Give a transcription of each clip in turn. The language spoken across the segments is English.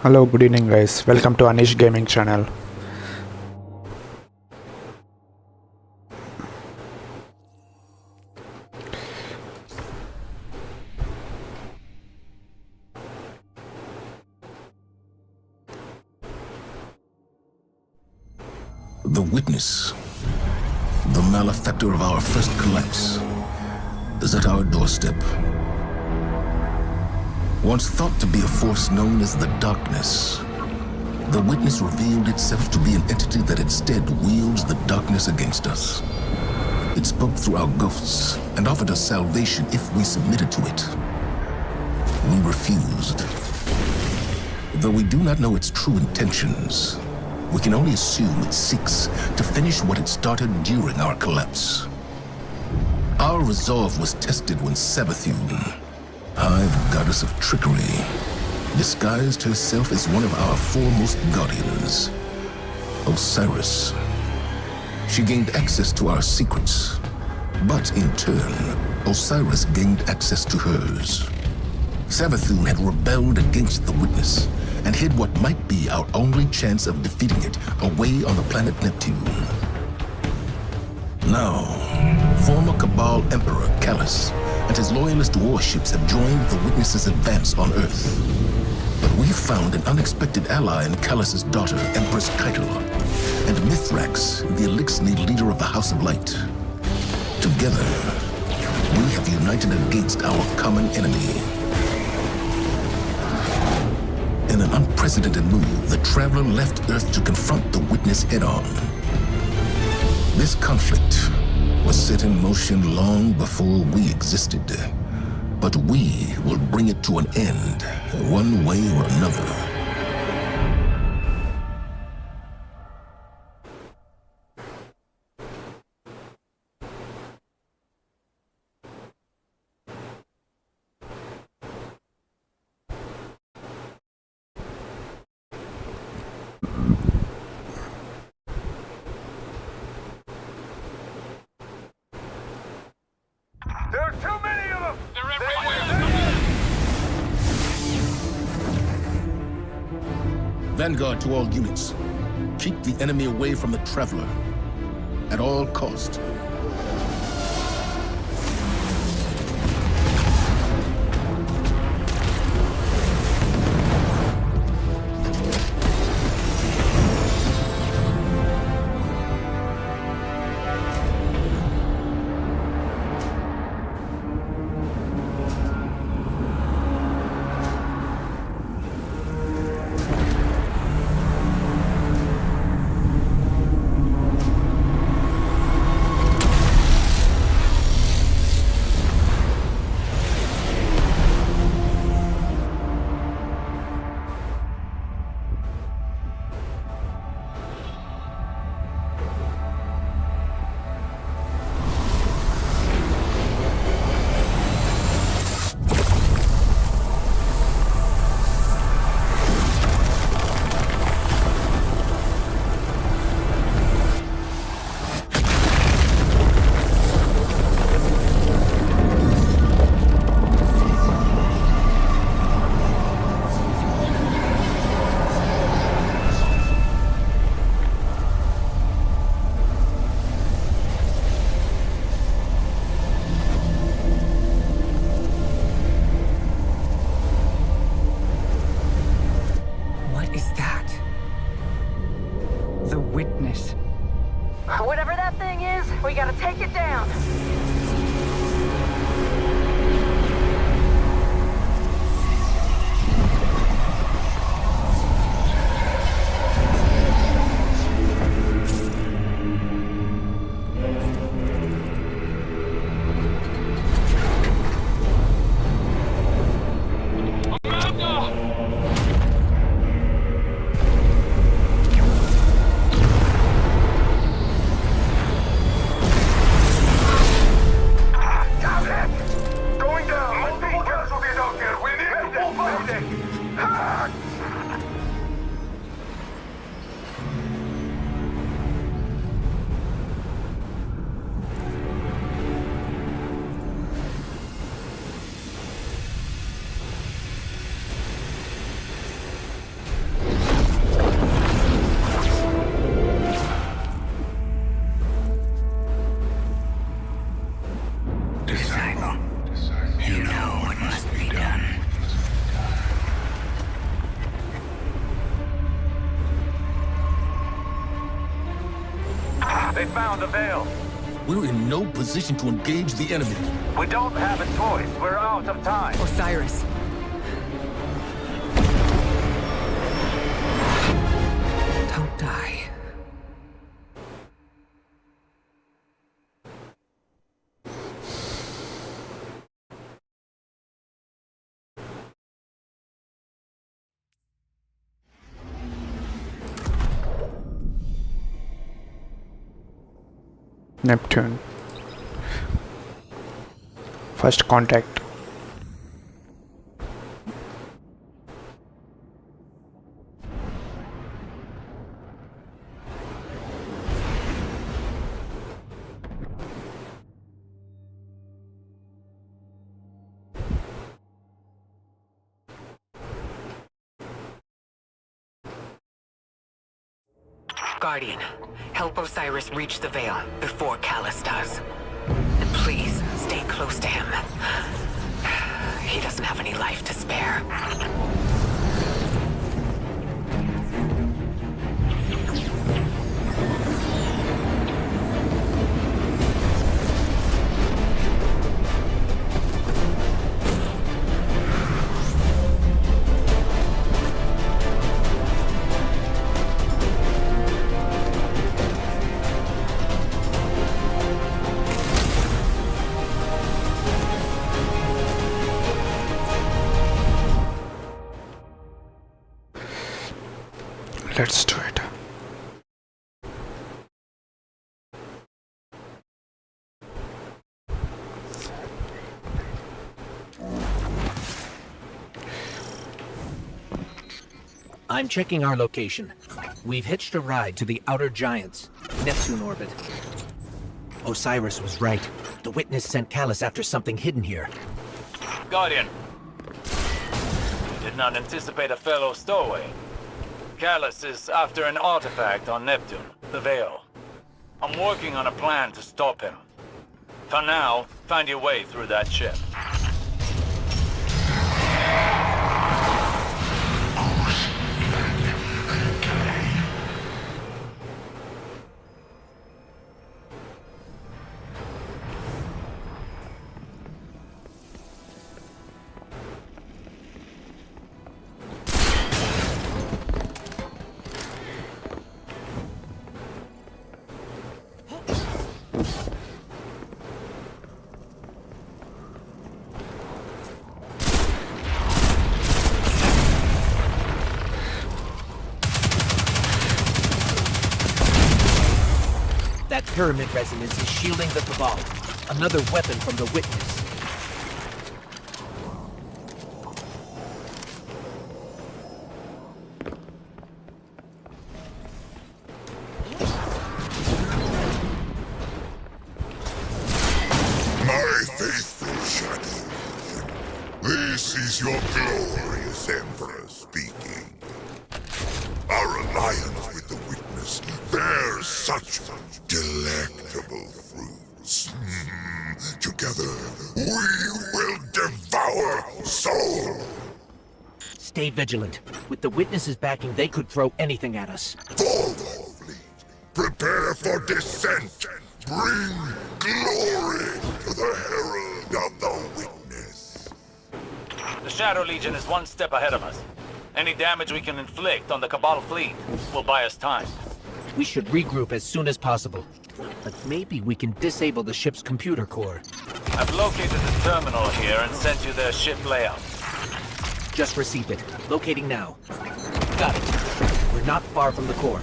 Hello, good evening, guys. Welcome to Hanish Gaming channel. The witness, the malefactor of our first collapse, is at our doorstep. Once thought to be a force known as the darkness, the witness revealed itself to be an entity that instead wields the darkness against us. It spoke through our ghosts and offered us salvation if we submitted to it. We refused. Though we do not know its true intentions, we can only assume it seeks to finish what it started during our collapse. Our resolve was tested when Savathun, Hive goddess of trickery, disguised herself as one of our foremost guardians, Osiris. She gained access to our secrets, but in turn, Osiris gained access to hers. Savathun had rebelled against the witness and hid what might be our only chance of defeating it away on the planet Neptune. Now, former Cabal Emperor Callus and his loyalist warships have joined the witness's advance on Earth. But we found an unexpected ally in Callus's daughter, Empress Keitel, and Mithrax, the Elixni leader of the House of Light. Together, we have united against our common enemy. In an unprecedented move, the Traveler left Earth to confront the witness head-on. This conflict was set in motion long before we existed, but we will bring it to an end, one way or another. There are too many of them! They're everywhere! Vanguard to all units. Keep the enemy away from the Traveler at all cost. What is that? The witness. Whatever that thing is, we gotta take it down. They found the veil. We're in no position to engage the enemy. We don't have a choice. We're out of time. Osiris. Don't die. Neptune. First contact. Guardian, help Osiris reach the Veil before Callus does. And please, stay close to him. He doesn't have any life to spare. Let's do it. I'm checking our location. We've hitched a ride to the Outer Giants, Neptune orbit. Osiris was right. The witness sent Callus after something hidden here. Guardian. Did not anticipate a fellow stowaway. Callus is after an artifact on Neptune, the Veil. I'm working on a plan to stop him. For now, find your way through that ship. That pyramid resonance is shielding the Cabal. Another weapon from the witness. My faithful shadow, this is your glorious Emperor speaking. Our alliance with the Witness bears such delectable fruits. Together, we will devour soul. Stay vigilant. With the witnesses backing, they could throw anything at us. Forward, fleet. Prepare for descent. Bring glory to the herald of the Witness. The Shadow Legion is one step ahead of us. Any damage we can inflict on the Cabal fleet will buy us time. We should regroup as soon as possible. But maybe we can disable the ship's computer core. I've located the terminal here and sent you their ship layout. Just received it. Locating now. Got it. We're not far from the core.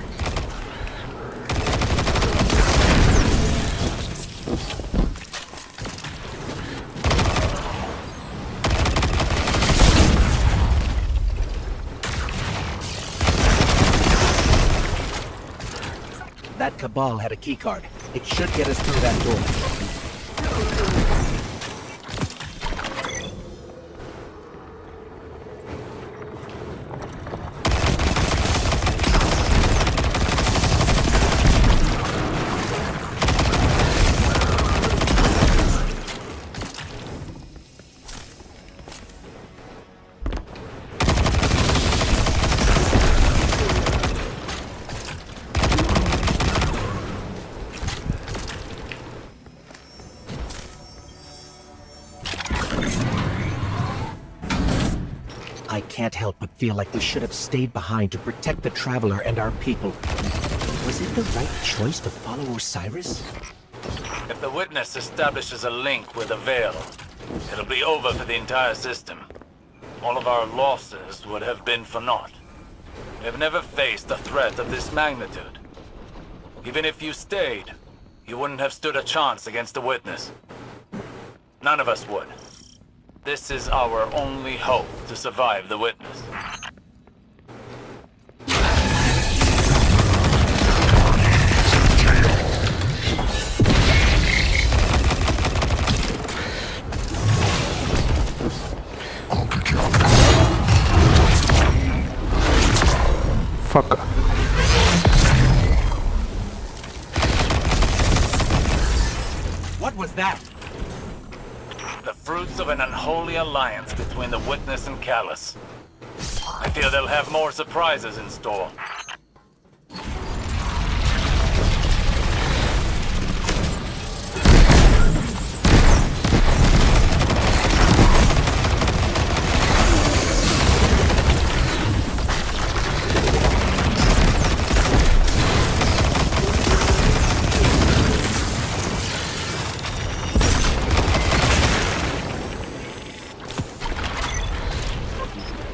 That Cabal had a keycard. It should get us through that door. help but feel like we should have stayed behind to protect the Traveler and our people. Was it the right choice to follow Osiris? If the Witness establishes a link with the Veil, it'll be over for the entire system. All of our losses would have been for naught. We have never faced a threat of this magnitude. Even if you stayed, you wouldn't have stood a chance against the Witness. None of us would. This is our only hope to survive the Witness. Fuck. What was that? The fruits of an unholy alliance between the Witness and Callus. I fear they'll have more surprises in store.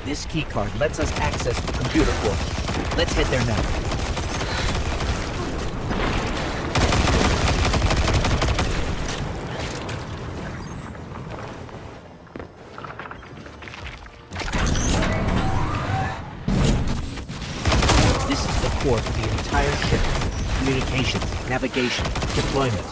This keycard lets us access the computer core. Let's head there now. This is the core for the entire ship. Communications, navigation, deployment.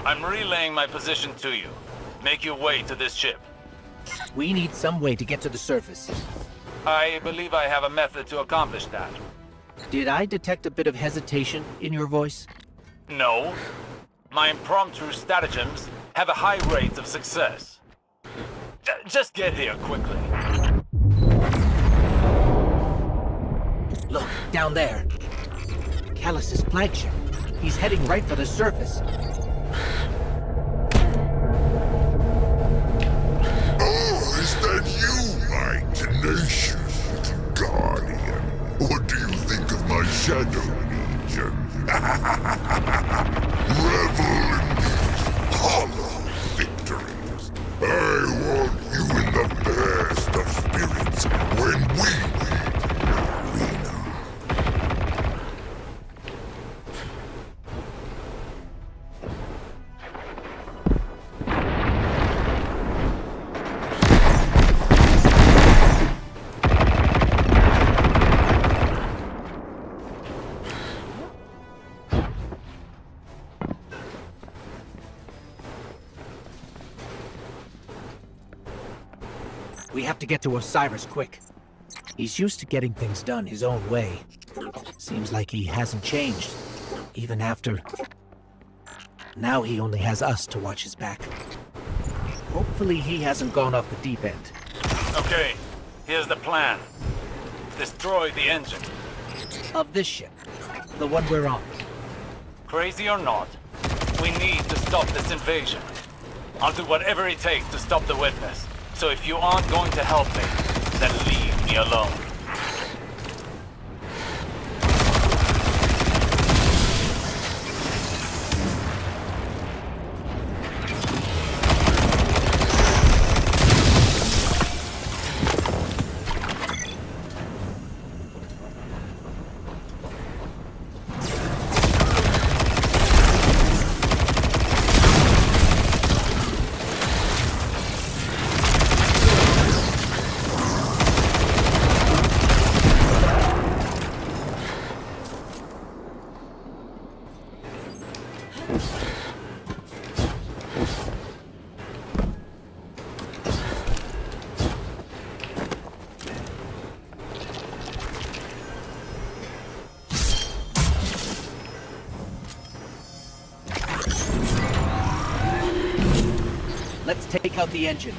I'm relaying my position to you. Make your way to this ship. We need some way to get to the surface. I believe I have a method to accomplish that. Did I detect a bit of hesitation in your voice? No. My impromptu stratagems have a high rate of success. Just get here quickly. Look, down there. Callus's flagship. He's heading right for the surface. Oh, is that you, my tenacious little guardian? What do you think of my shadow legion? Revel in these hollow victories. I want you in the best of spirits when we meet in the arena. We have to get to Osiris quick. He's used to getting things done his own way. Seems like he hasn't changed, even after... Now he only has us to watch his back. Hopefully he hasn't gone off the deep end. Okay, here's the plan. Destroy the engine. Of this ship. The one we're on. Crazy or not, we need to stop this invasion. I'll do whatever it takes to stop the Witness. So if you aren't going to help me, then leave me alone. Let's take out the engine.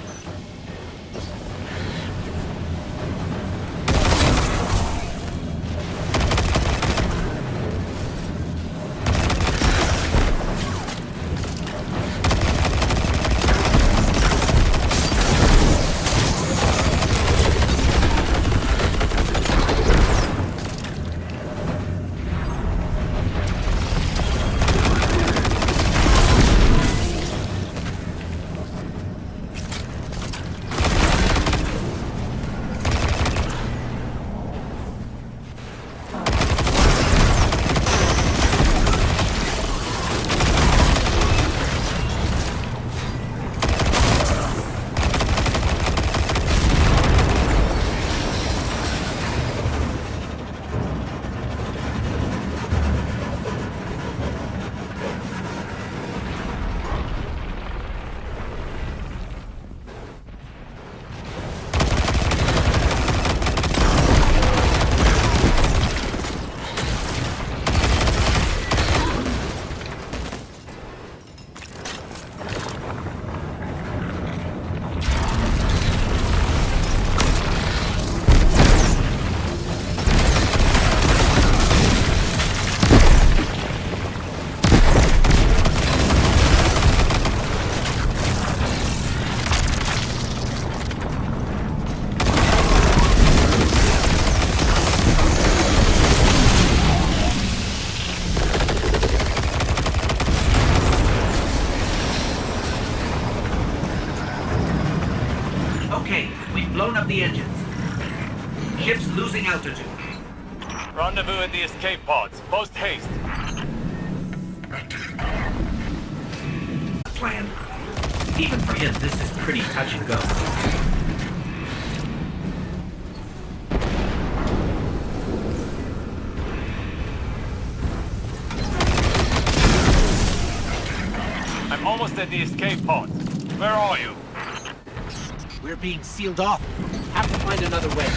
Rendezvous at the escape pods. Post haste. Plan. Even for him, this is pretty touch and go. I'm almost at the escape pods. Where are you? We're being sealed off. Have to find another way.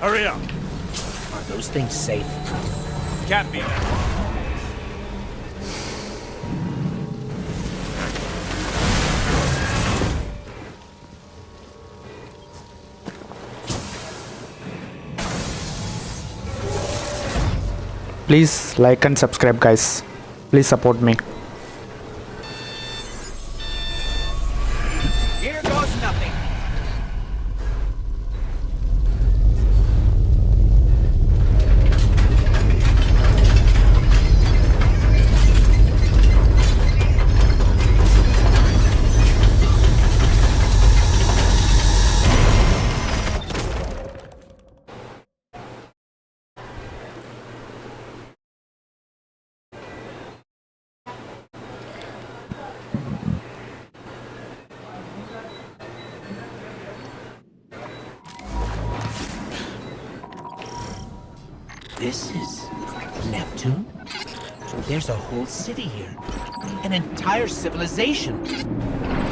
Hurry up. Are those things safe? Can't be that. Please like and subscribe, guys. Please support me. Here goes nothing. This is Neptune? There's a whole city here. An entire civilization.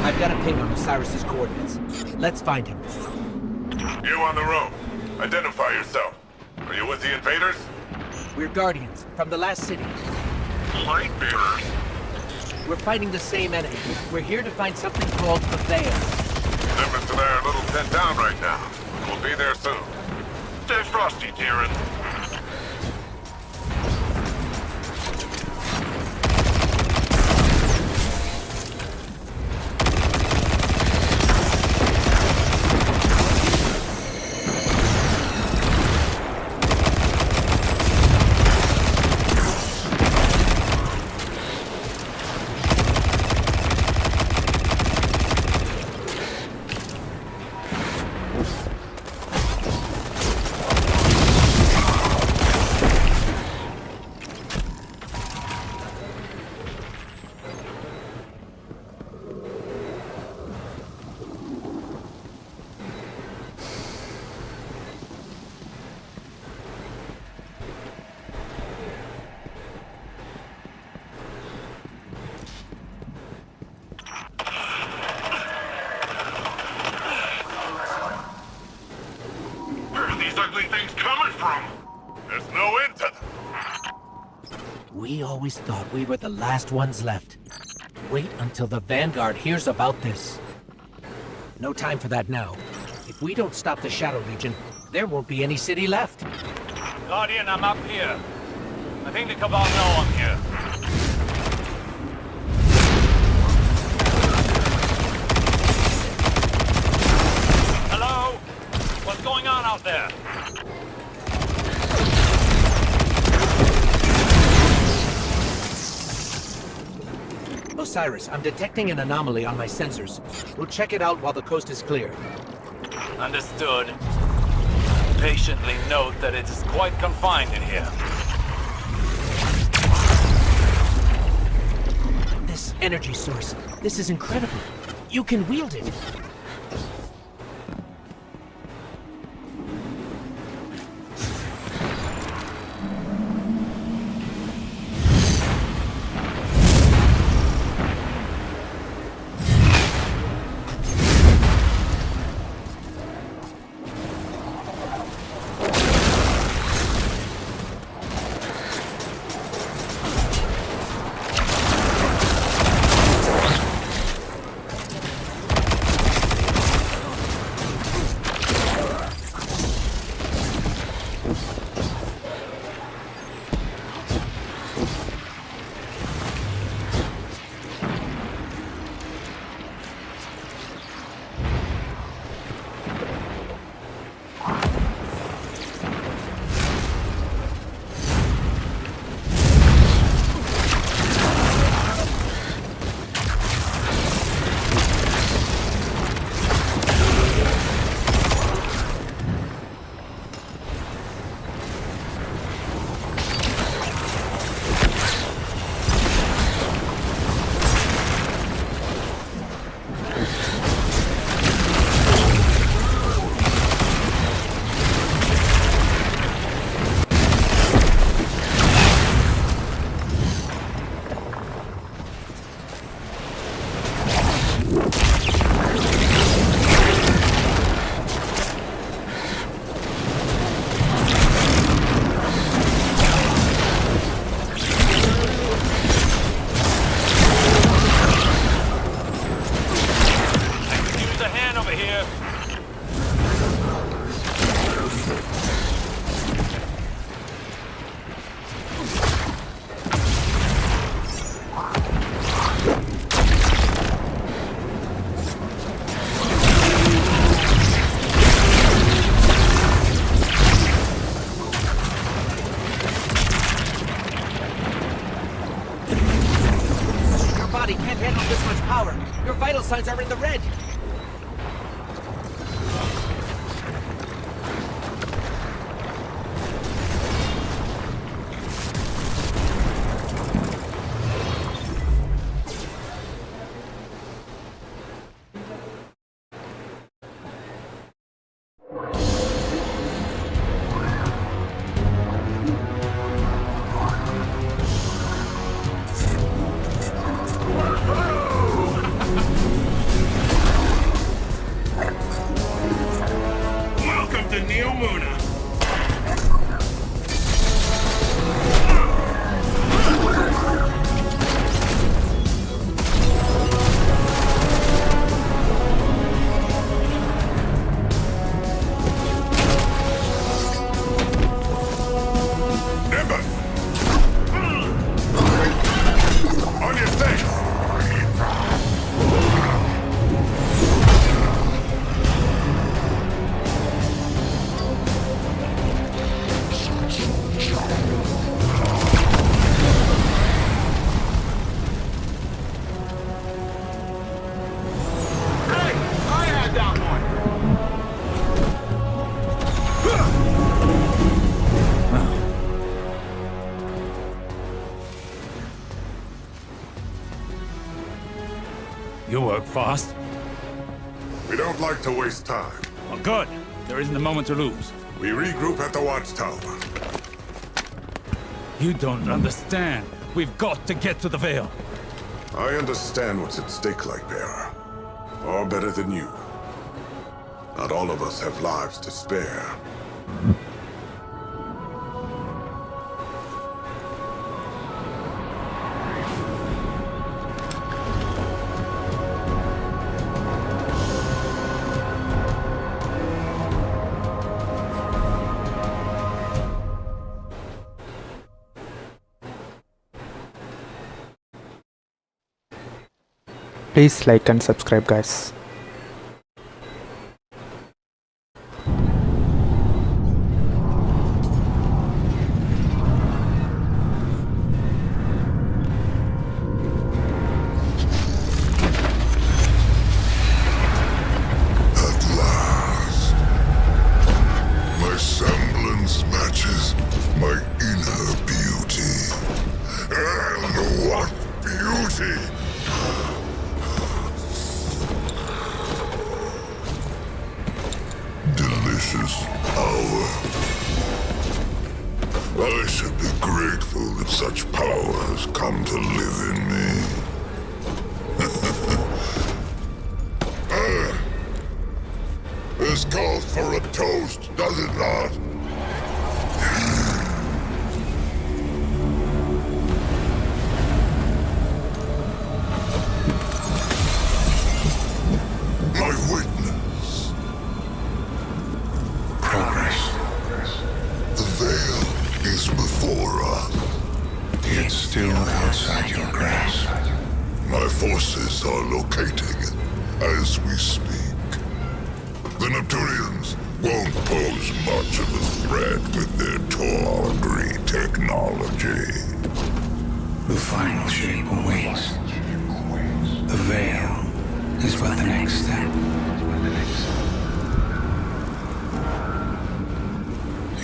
I've got a ping on Osiris's coordinates. Let's find him. You on the road. Identify yourself. Are you with the invaders? We're Guardians from the last city. Light bearers. We're fighting the same enemy. We're here to find something called the Veil. Members of our little tent down right now. We'll be there soon. Stay frosty, Tyrion. Where are these ugly things coming from? There's no end to them. We always thought we were the last ones left. Wait until the Vanguard hears about this. No time for that now. If we don't stop the Shadow Legion, there won't be any city left. Guardian, I'm up here. I think the Cabal know I'm here. Hello? What's going on out there? Osiris, I'm detecting an anomaly on my sensors. We'll check it out while the coast is clear. Understood. Patiently note that it is quite confined in here. This energy source, this is incredible. You can wield it. Your vital signs are in the red. fast? We don't like to waste time. Well, good. There isn't a moment to lose. We regroup at the watchtower. You don't understand. We've got to get to the Vale. I understand what's at stake, Lightbearer. Far better than you. Not all of us have lives to spare. Please like and subscribe, guys. At last, my semblance matches my inner beauty. And what beauty! Delicious power. I should be grateful that such power has come to live in me. This calls for a toast, does it not? My witness. Progress. The veil is before us. It's still outside your grasp. My forces are locating as we speak. The Neptunians won't pose much of a threat with their tawdry technology. The final shape awaits. The veil is but the next step.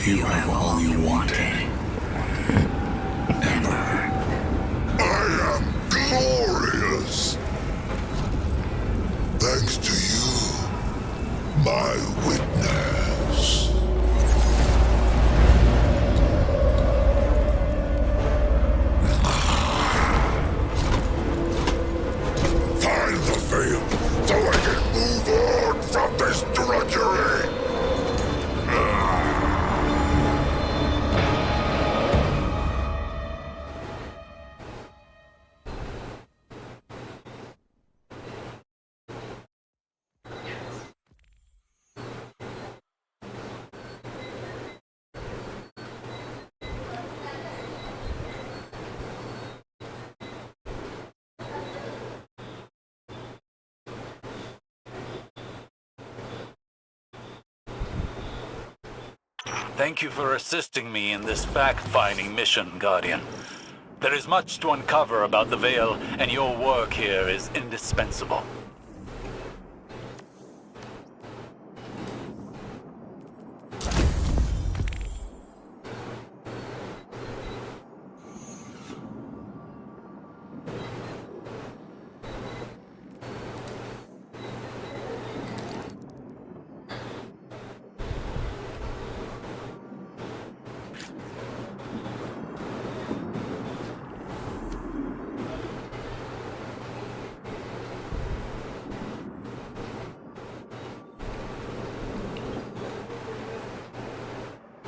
You have all you wanted, Emperor. I am glorious! Thanks to you, my witness. Find the veil so I can move on from this drudgery! Thank you for assisting me in this fact-finding mission, Guardian. There is much to uncover about the Vale, and your work here is indispensable.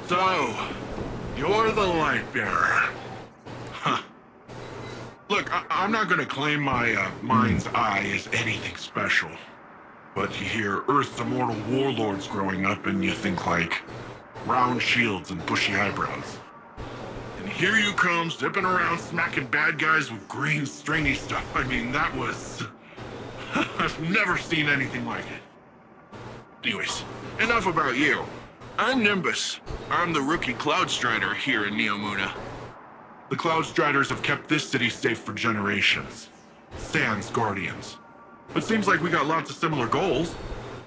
So, you're the light bearer. Huh. Look, I'm not gonna claim my mind's eye is anything special. But you hear Earth's immortal warlords growing up and you think like round shields and bushy eyebrows. And here you come, zipping around smacking bad guys with green stringy stuff. I mean, that was... I've never seen anything like it. Anyways, enough about you. I'm Nimbus. I'm the rookie Cloud Strider here in Neomuna. The Cloud Striders have kept this city safe for generations. Sans Guardians. But seems like we got lots of similar goals.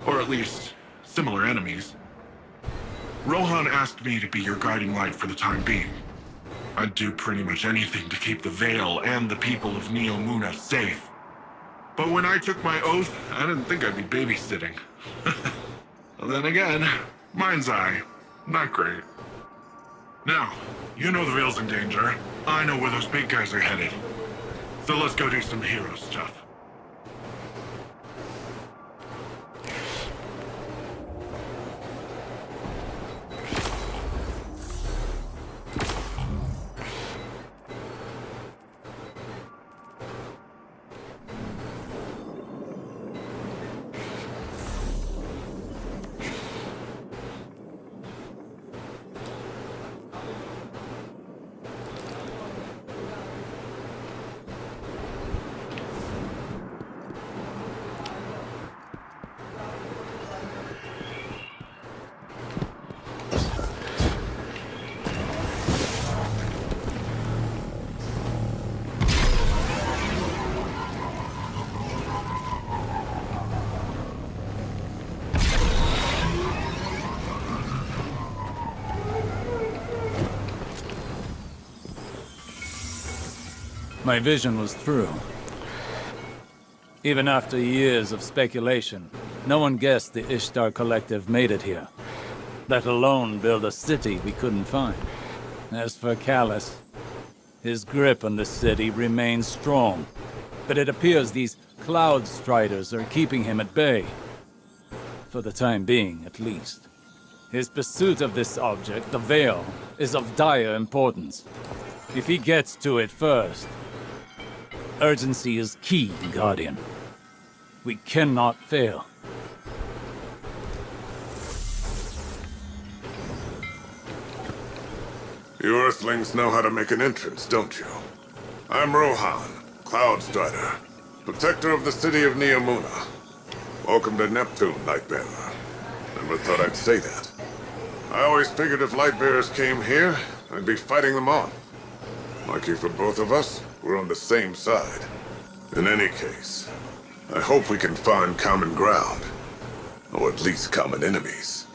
Or at least, similar enemies. Rohan asked me to be your guiding light for the time being. I'd do pretty much anything to keep the Vale and the people of Neomuna safe. But when I took my oath, I didn't think I'd be babysitting. Well, then again, mind's eye, not great. Now, you know the Veil's in danger. I know where those big guys are headed. So let's go do some hero stuff. My vision was true. Even after years of speculation, no one guessed the Ishtar Collective made it here, let alone build a city we couldn't find. As for Callus, his grip on the city remains strong, but it appears these Cloud Striders are keeping him at bay. For the time being, at least. His pursuit of this object, the Veil, is of dire importance. If he gets to it first, urgency is key, Guardian. We cannot fail. You Earthlings know how to make an entrance, don't you? I'm Rohan, Cloud Strider, protector of the city of Neomuna. Welcome to Neptune, Lightbearer. Never thought I'd say that. I always figured if Lightbearers came here, I'd be fighting them off. Lucky for both of us, we're on the same side. In any case, I hope we can find common ground. Or at least common enemies.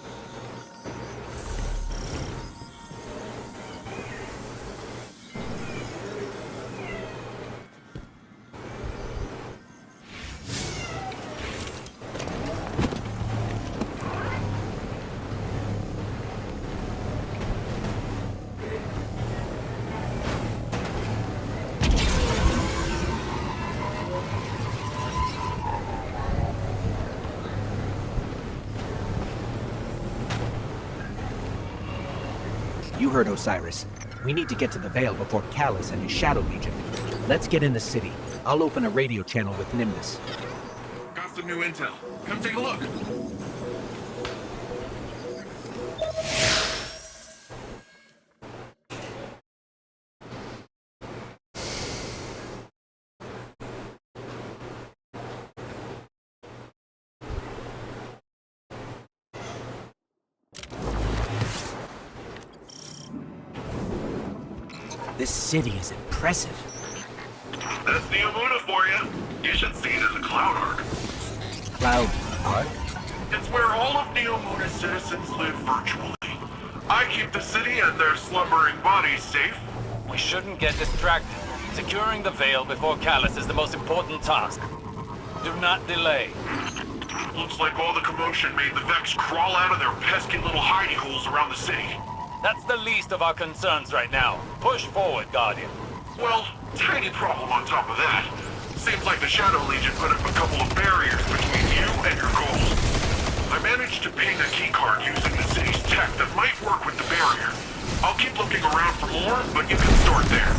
You heard Osiris. We need to get to the Veil before Callus and his Shadow Legion. Let's get in the city. I'll open a radio channel with Nimbus. Got some new intel. Come take a look. This city is impressive. That's Neomuna for you. You should see it as a cloud arc. Cloud Ark? It's where all of Neomuna's citizens live virtually. I keep the city and their slumbering bodies safe. We shouldn't get distracted. Securing the Veil before Callus is the most important task. Do not delay. Looks like all the commotion made the Vex crawl out of their pesky little hidey holes around the city. That's the least of our concerns right now. Push forward, Guardian. Well, tiny problem on top of that. Seems like the Shadow Legion put up a couple of barriers between you and your goals. I managed to ping a keycard using the city's tech that might work with the barrier. I'll keep looking around for more, but you can start there.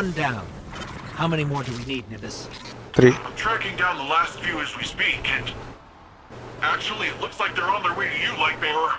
One down. How many more do we need, Nibis? 3. I'm tracking down the last few as we speak, and actually, it looks like they're on their way to you, Lightbearer.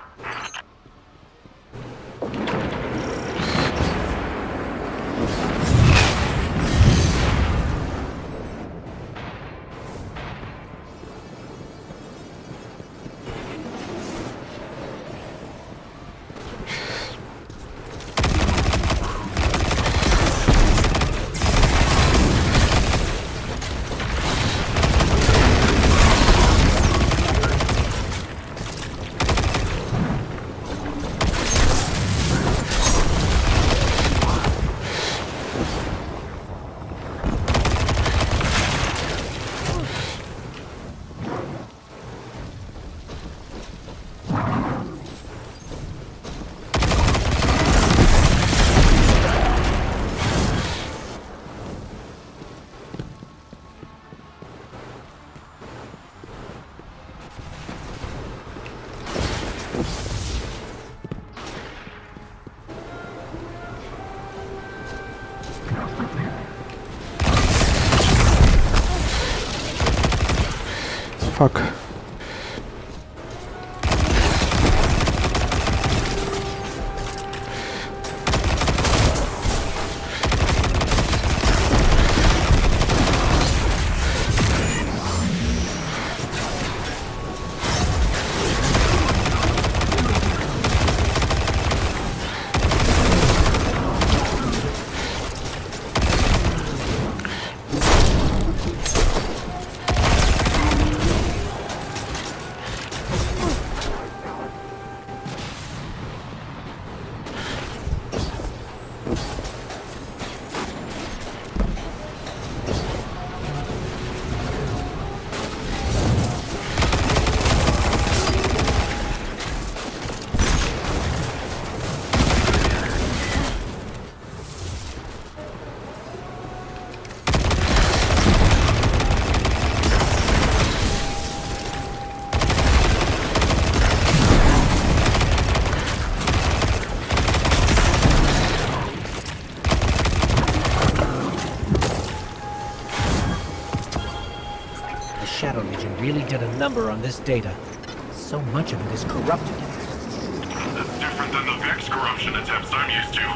Fuck. Shadow Legion really did a number on this data. So much of it is corrupted. That's different than the Vex corruption attempts I'm used to.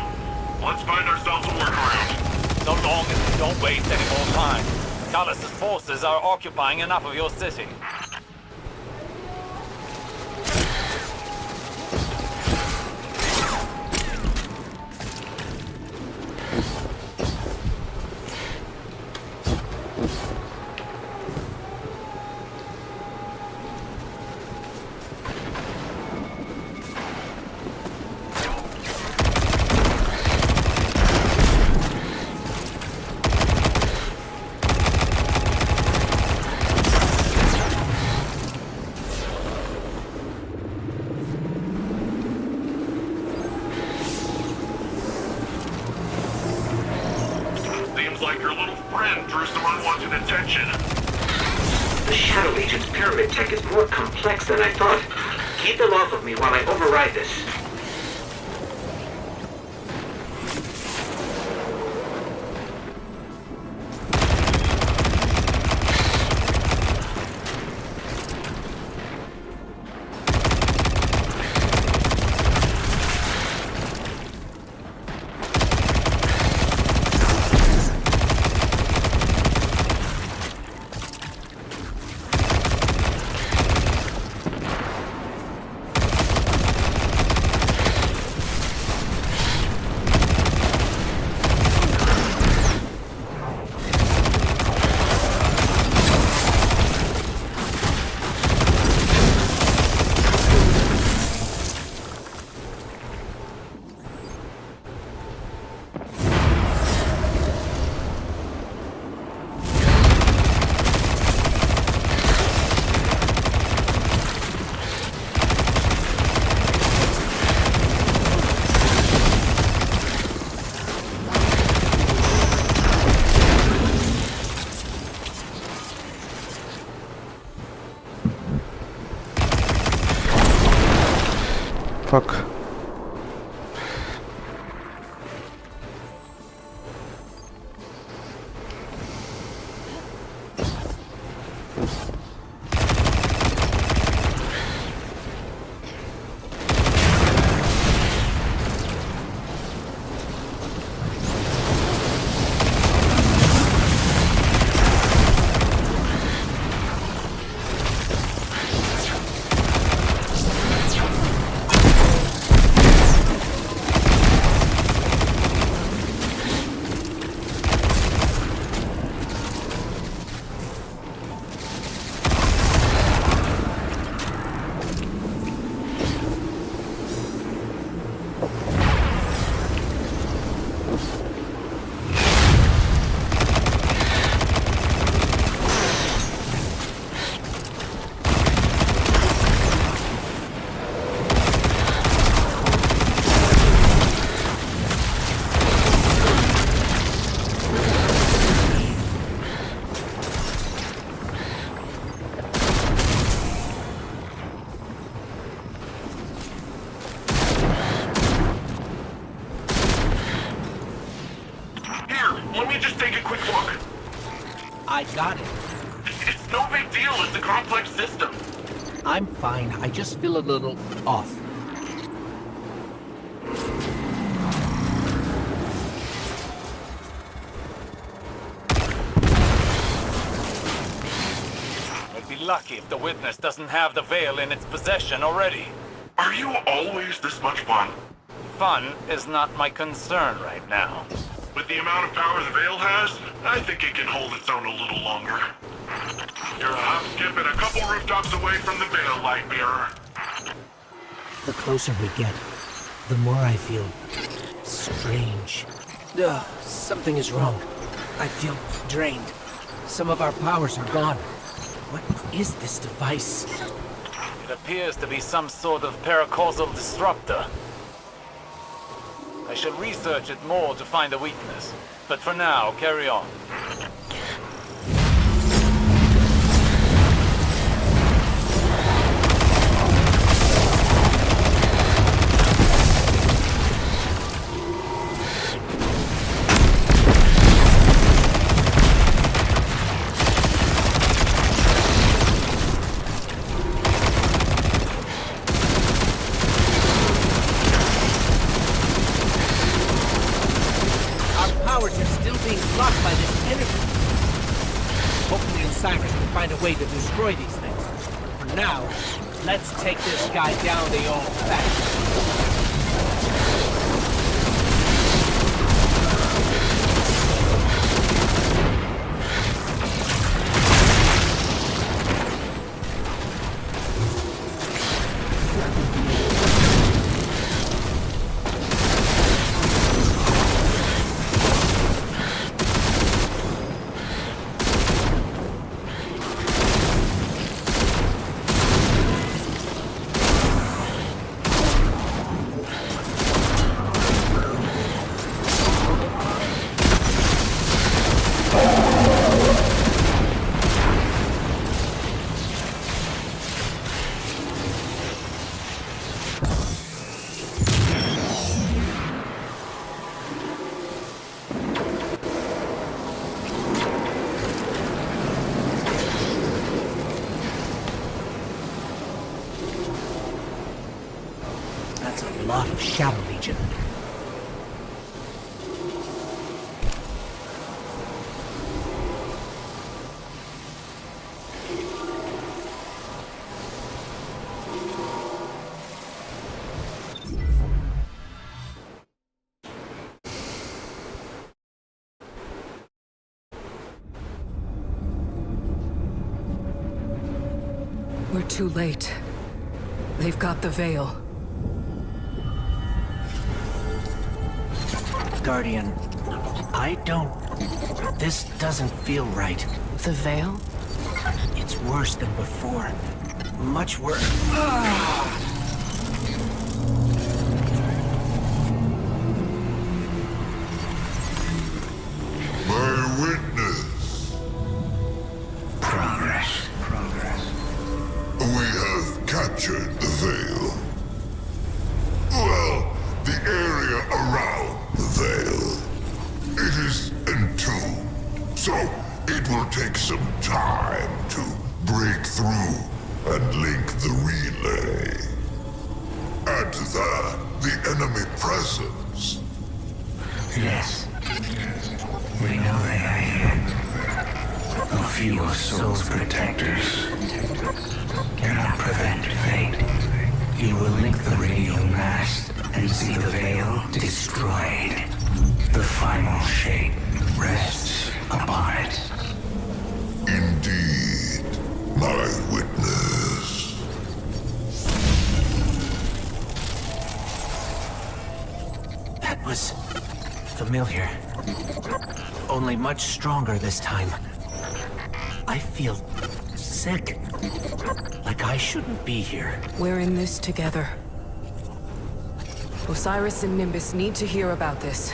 Let's find ourselves a workaround. So long as we don't waste any more time. Callus's forces are occupying enough of your city. Seems like your little friend drew some unwanted attention. The Shadow Legion's pyramid tech is more complex than I thought. Keep them off of me while I override this. Fuck. Let me just take a quick look. I got it. It's no big deal. It's a complex system. I'm fine. I just feel a little off. I'd be lucky if the witness doesn't have the veil in its possession already. Are you always this much fun? Fun is not my concern right now. With the amount of power the Veil has, I think it can hold its own a little longer. You're a hop, skip, and a couple rooftops away from the Veil, Lightbearer. The closer we get, the more I feel strange. Something is wrong. I feel drained. Some of our powers are gone. What is this device? It appears to be some sort of paracausal disruptor. I shall research it more to find a weakness. But for now, carry on. Blocked by this energy. Hopefully Osiris can find a way to destroy these things. For now, let's take this guy down the old fashioned. That's a lot of Shadow Legion. We're too late. They've got the Veil. Guardian, I don't... This doesn't feel right. The Veil? It's worse than before. Much worse. My witness. Progress. We have captured the Veil. Well, the area around the Veil. It is entombed, so it will take some time to break through and link the relay. Add to that the enemy presence. Yes. We know they are here. A few of Soul's protectors cannot prevent fate. You will link the radio mast and see the veil destroyed. The final shape rests upon it. Indeed, my witness. That was familiar. Only much stronger this time. I feel sick. Like I shouldn't be here. We're in this together. Osiris and Nimbus need to hear about this.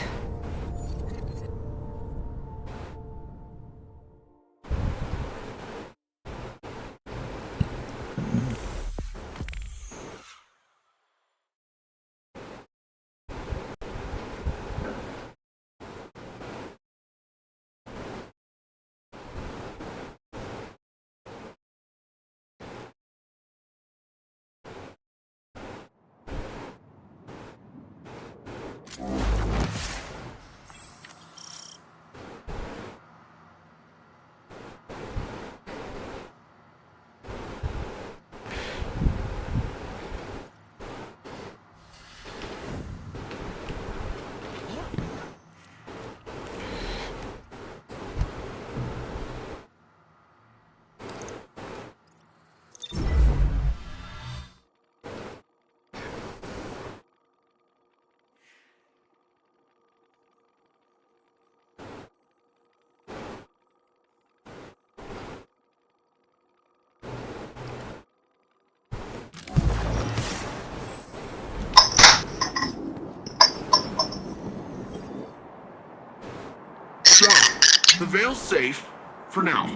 So, the Veil's safe, for now.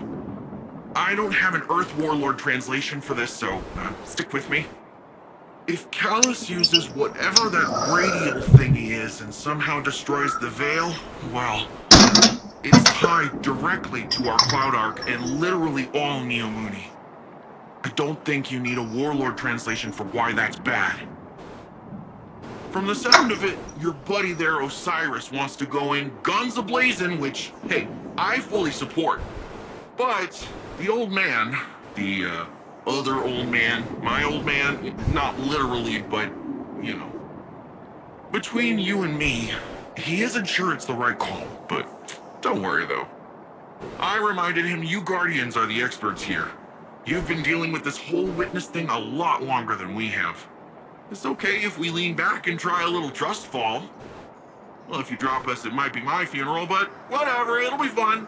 I don't have an Earth Warlord translation for this, so stick with me. If Callus uses whatever that radial thingy is and somehow destroys the Veil, well, it's tied directly to our Cloud Arc and literally all Neomuni. I don't think you need a Warlord translation for why that's bad. From the sound of it, your buddy there, Osiris, wants to go in guns a-blazing, which, hey, I fully support. But the old man, the other old man, my old man, not literally, but, you know. Between you and me, he isn't sure it's the right call, but don't worry though. I reminded him you Guardians are the experts here. You've been dealing with this whole witness thing a lot longer than we have. It's okay if we lean back and try a little trust fall. Well, if you drop us, it might be my funeral, but whatever, it'll be fun.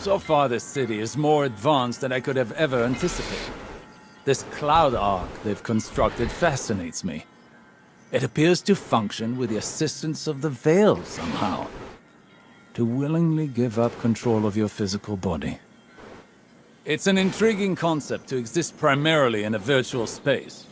So far, this city is more advanced than I could have ever anticipated. This cloud arc they've constructed fascinates me. It appears to function with the assistance of the Veil somehow. To willingly give up control of your physical body. It's an intriguing concept to exist primarily in a virtual space.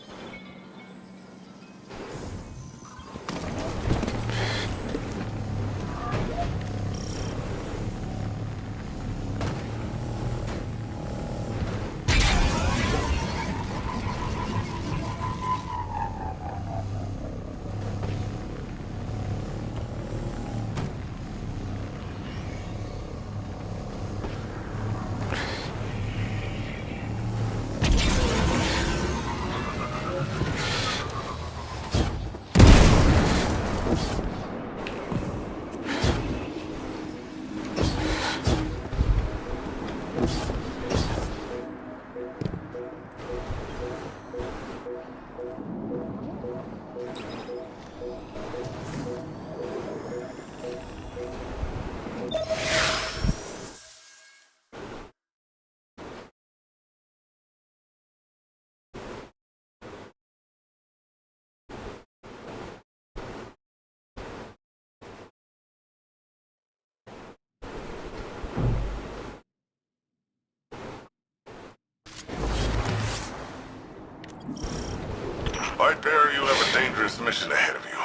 Light Bearer, you have a dangerous mission ahead of you.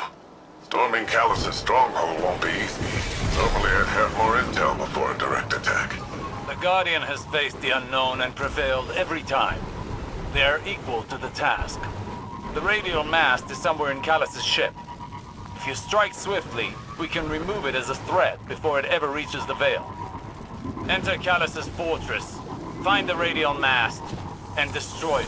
Storming Callus's stronghold won't be easy. Normally I'd have more intel before a direct attack. The Guardian has faced the unknown and prevailed every time. They are equal to the task. The radial mast is somewhere in Callus's ship. If you strike swiftly, we can remove it as a threat before it ever reaches the Veil. Enter Callus's fortress, find the radial mast, and destroy it.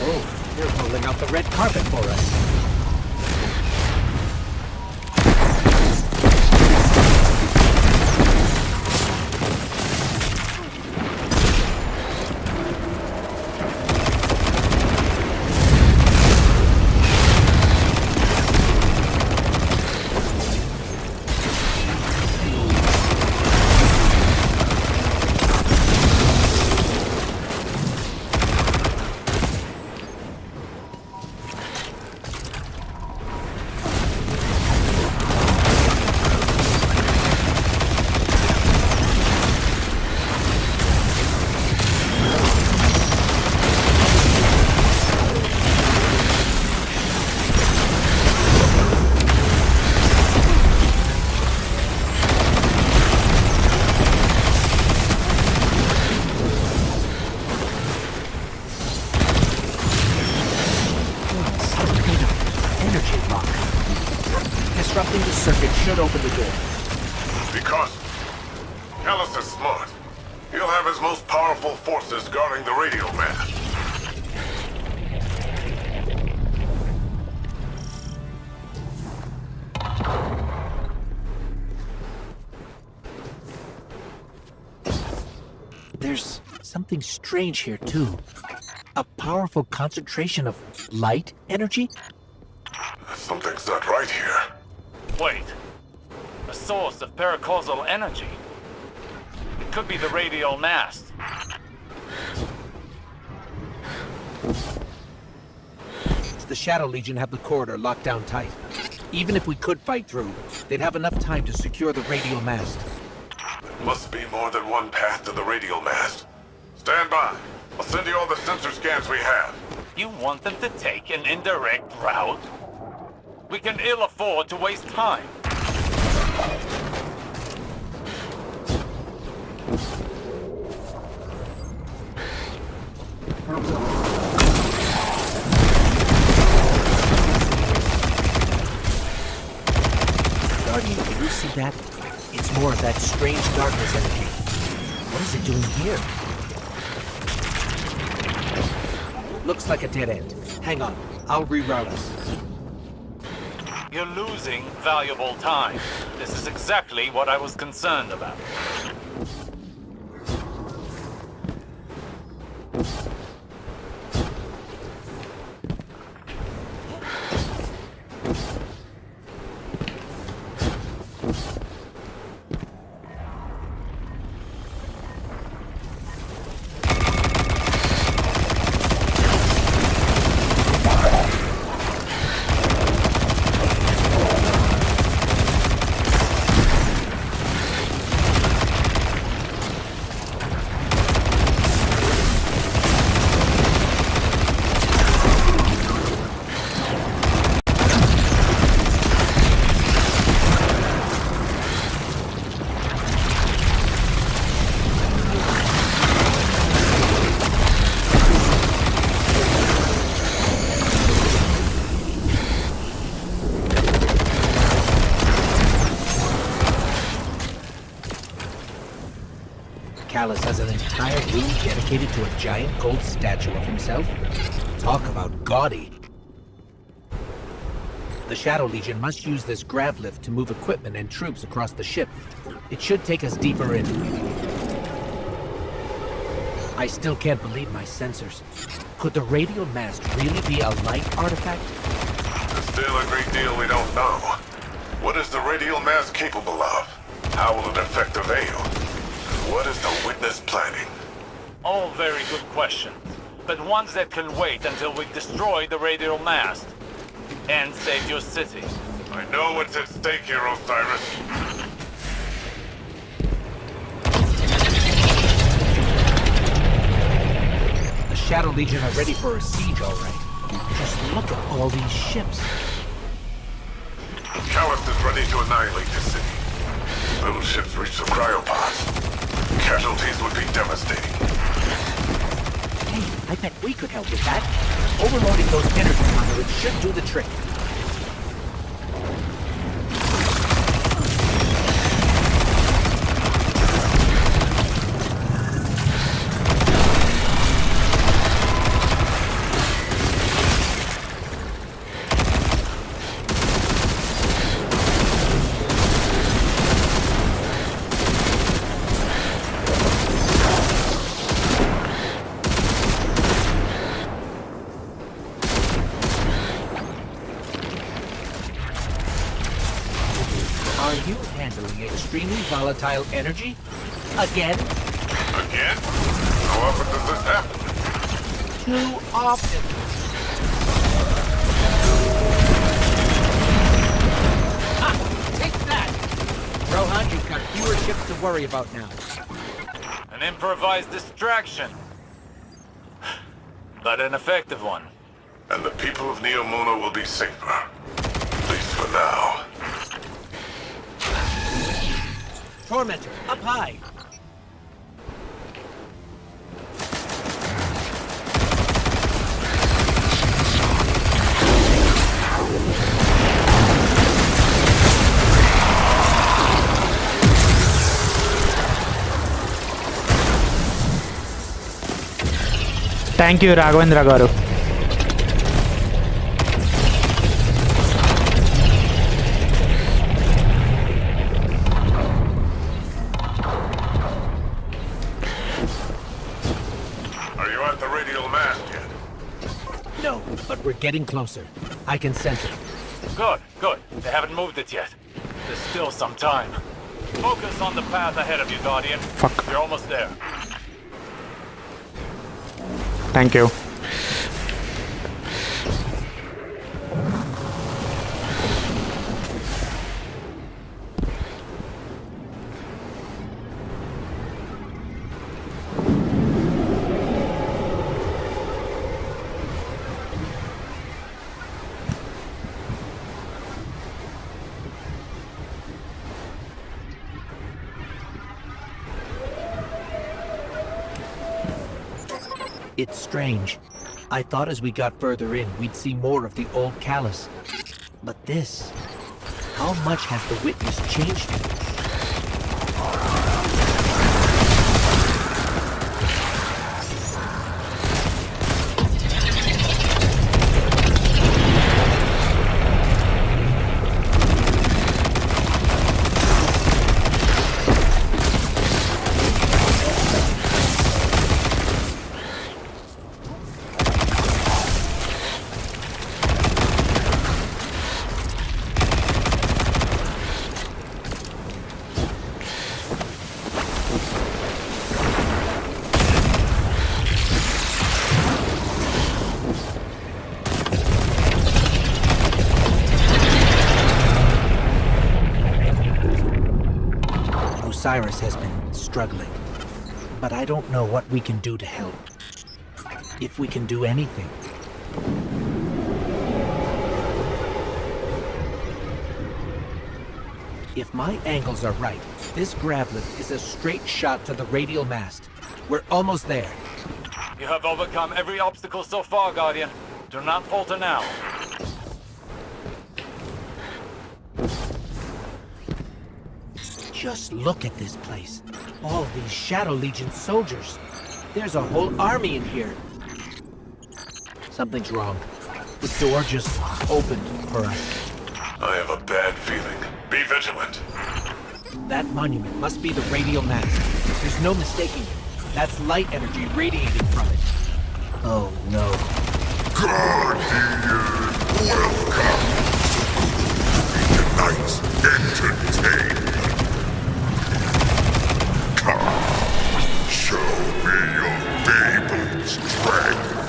Oh, they're rolling out the red carpet for us. Disrupting the circuit should open the door. Because Callus is smart. He'll have his most powerful forces guarding the radial mast. There's something strange here, too. A powerful concentration of light energy? Something's not right here. Wait. A source of paracausal energy. It could be the radial mast. The Shadow Legion have the corridor locked down tight. Even if we could fight through, they'd have enough time to secure the radial mast. There must be more than one path to the radial mast. Stand by. I'll send you all the sensor scans we have. You want them to take an indirect route? We can ill afford to waste time. Guardian, can you see that? It's more of that strange darkness energy. What is it doing here? Looks like a dead end. Hang on, I'll reroute us. You're losing valuable time. This is exactly what I was concerned about. Callus has an entire room dedicated to a giant gold statue of himself. Talk about gaudy. The Shadow Legion must use this grav lift to move equipment and troops across the ship. It should take us deeper in. I still can't believe my sensors. Could the radial mast really be a light artifact? There's still a great deal we don't know. What is the radial mast capable of? How will it affect the Veil? What is the Witness planning? All very good questions. but ones that can wait until we destroy the radial mast and save your city. I know what's at stake here, Osiris. The Shadow Legion are ready for a siege, all right. Just look at all these ships. Callus is ready to annihilate this city. Little ships reach the cryopods. Casualties would be devastating. Hey, I bet we could help with that. Overloading those energy conduits should do the trick. Are you handling extremely volatile energy? Again? Again? How often does this happen? Too often. Take that! Rohan, you've got fewer ships to worry about now. An improvised distraction. But an effective one. And the people of Neomuna will be safer. At least for now. Tormentor, up high! Thank you Raghavendra గారు. Are you at the radial mast yet? No, but we're getting closer. I can sense it. Good, good. They haven't moved it yet. There's still some time. Focus on the path ahead of you, Guardian. Fuck. You're almost there. Thank you. It's strange. I thought as we got further in, we'd see more of the old Callus. But this... How much has the Witness changed him? Osiris has been struggling, but I don't know what we can do to help. If we can do anything. If my angles are right, this gravlet is a straight shot to the radial mast. We're almost there. You have overcome every obstacle so far, Guardian. Do not falter now. Just look at this place. All these Shadow Legion soldiers. There's a whole army in here. Something's wrong. The door just opened for us. I have a bad feeling. Be vigilant. That monument must be the radial mast. There's no mistaking it. That's light energy radiating from it. Oh no. Guardian, welcome to tonight's entertainment. Come, show me your fabled strength.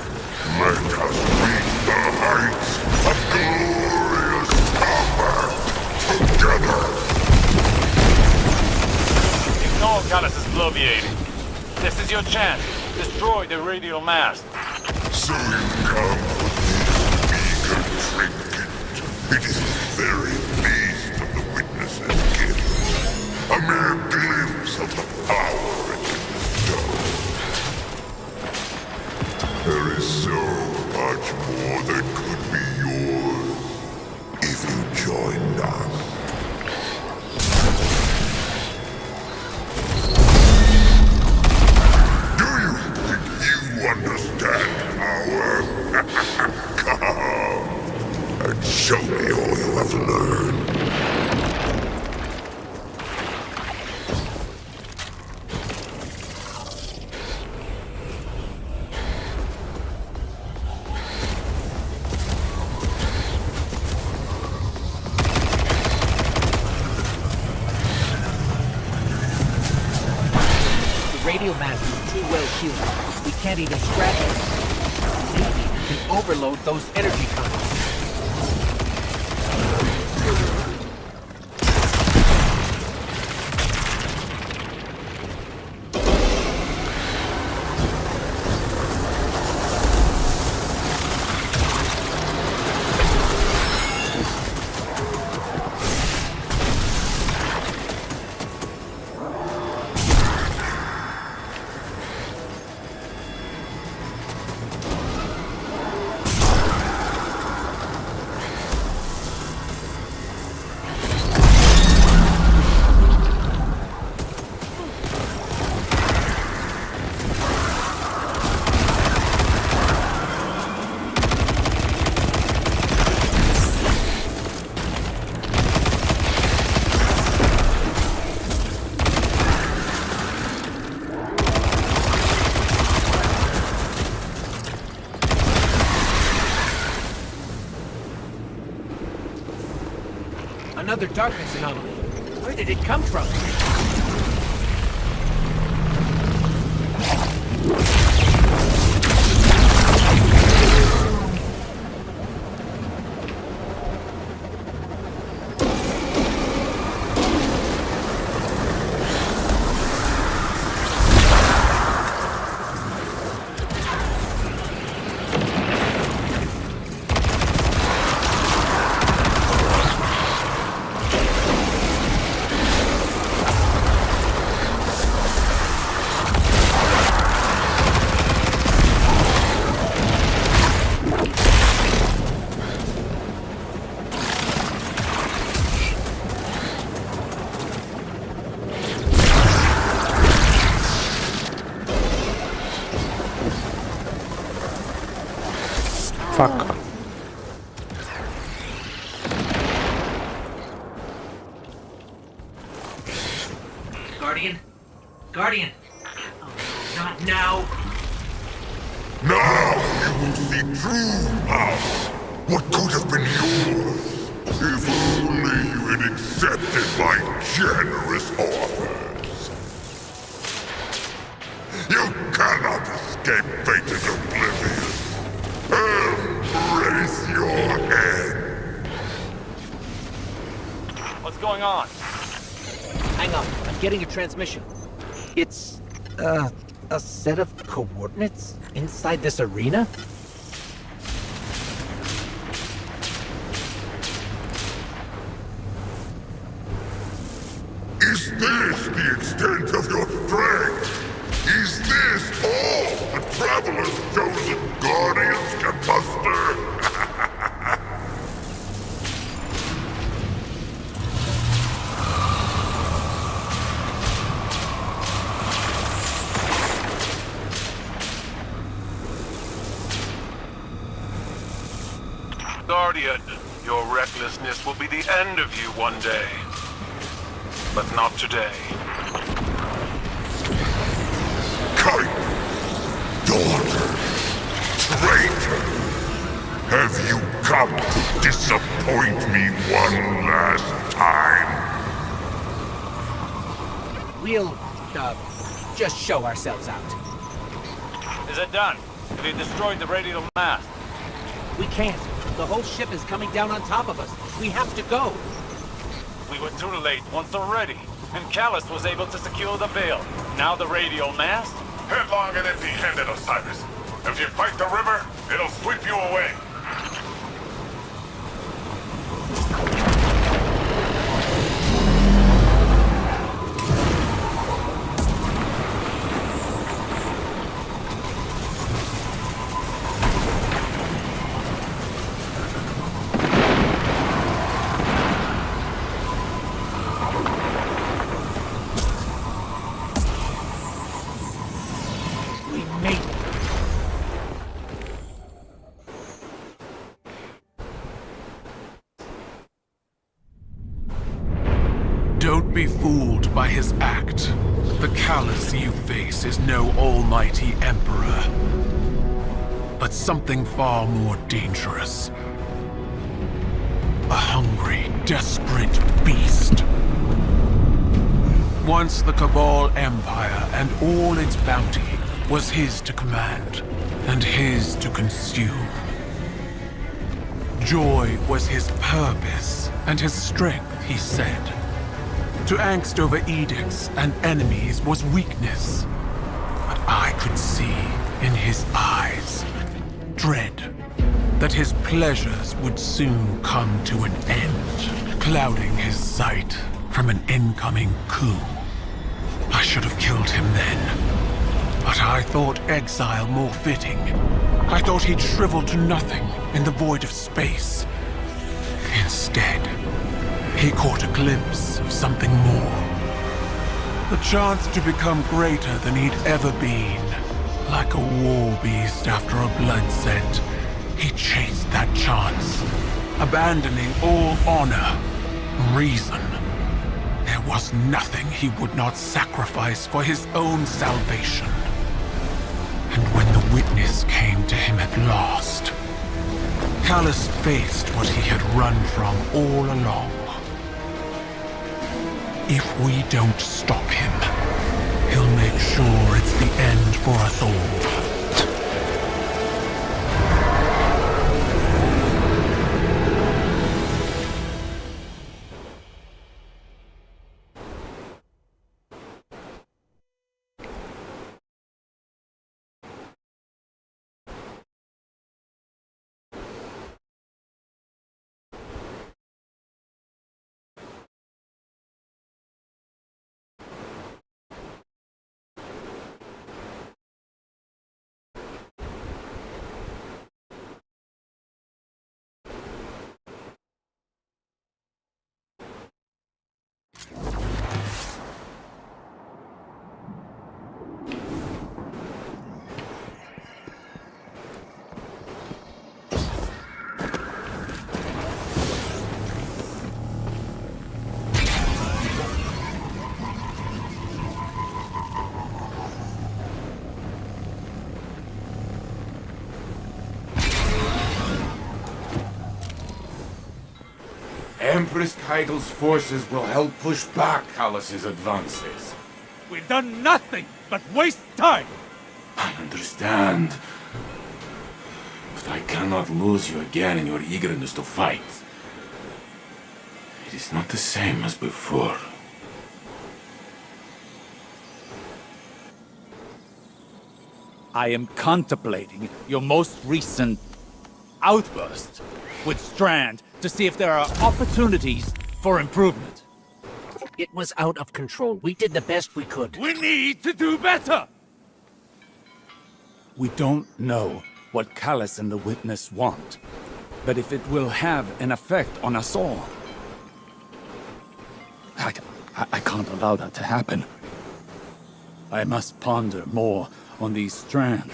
Callus is bloviating. This is your chance. Destroy the radial mast. So you come for this meager trinket. It is the very least of the witness's gift. A mere glimpse of the power it can bestow. There is so much more that could be yours if you joined us. Do you think you understand power? Come and show me all you have learned. The radial mast is too well shielded. We can't even scratch it. Maybe we can overload those energy conduits. Another darkness anomaly. Where did it come from? Fuck. Guardian? Guardian! Oh, not now! Now you will see true power. What could have been yours if only you had accepted my generous offers. You cannot escape fate and oblivion. Embrace your end. What's going on? Hang on, I'm getting a transmission. It's, a set of coordinates inside this arena? Is this the extent of your strength? Is this all the Traveler's chosen Guardians can muster? Guardian, your recklessness will be the end of you one day. But not today. Kite! Daughter! Traitor! Have you come to disappoint me one last time? We'll, just show ourselves out. Is it done? Have you destroyed the radial mast? We can't. The whole ship is coming down on top of us. We have to go. We were too late once already. and Callus was able to secure the Veil. Now the radio mast? Headlong and empty-handed, Osiris. If you fight the river, it'll sweep you away. Don't be fooled by his act. The Callus you face is no almighty emperor, but something far more dangerous. A hungry, desperate beast. Once the Cabal Empire and all its bounty was his to command and his to consume. Joy was his purpose and his strength, he said. To angst over edicts and enemies was weakness. But I could see in his eyes dread that his pleasures would soon come to an end, clouding his sight from an incoming coup. I should have killed him then, but I thought exile more fitting. I thought he'd shrivel to nothing in the void of space. Instead, he caught a glimpse of something more. The chance to become greater than he'd ever been. Like a war beast after a blood scent, he chased that chance, abandoning all honor, reason. There was nothing he would not sacrifice for his own salvation. And when the witness came to him at last, Callus faced what he had run from all along. If we don't stop him, he'll make sure it's the end for us all. Empress Kaigel's forces will help push back Callus's advances. We've done nothing but waste time! I understand. But I cannot lose you again in your eagerness to fight. It is not the same as before. I am contemplating your most recent outburst with Strand to see if there are opportunities for improvement. It was out of control. We did the best we could. We need to do better! We don't know what Callus and the Witness want, but if it will have an effect on us all, I can't allow that to happen. I must ponder more on these strands.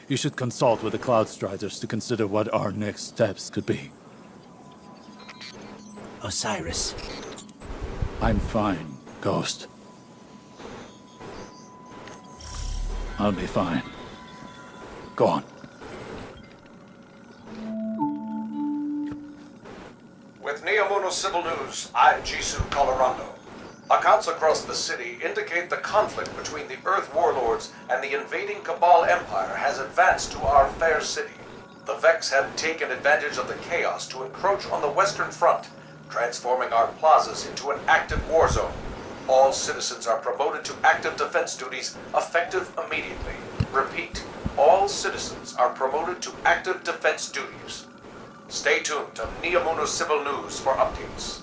You should consult with the Cloud Striders to consider what our next steps could be. Osiris. I'm fine, Ghost. I'll be fine. Go on. With Neomuno Civil News, I'm Jisoo Colorando. Accounts across the city indicate the conflict between the Earth Warlords and the invading Cabal Empire has advanced to our fair city. The Vex have taken advantage of the chaos to encroach on the Western Front, transforming our plazas into an active war zone. All citizens are promoted to active defense duties effective immediately. Repeat, all citizens are promoted to active defense duties. Stay tuned to Neomuno Civil News for updates.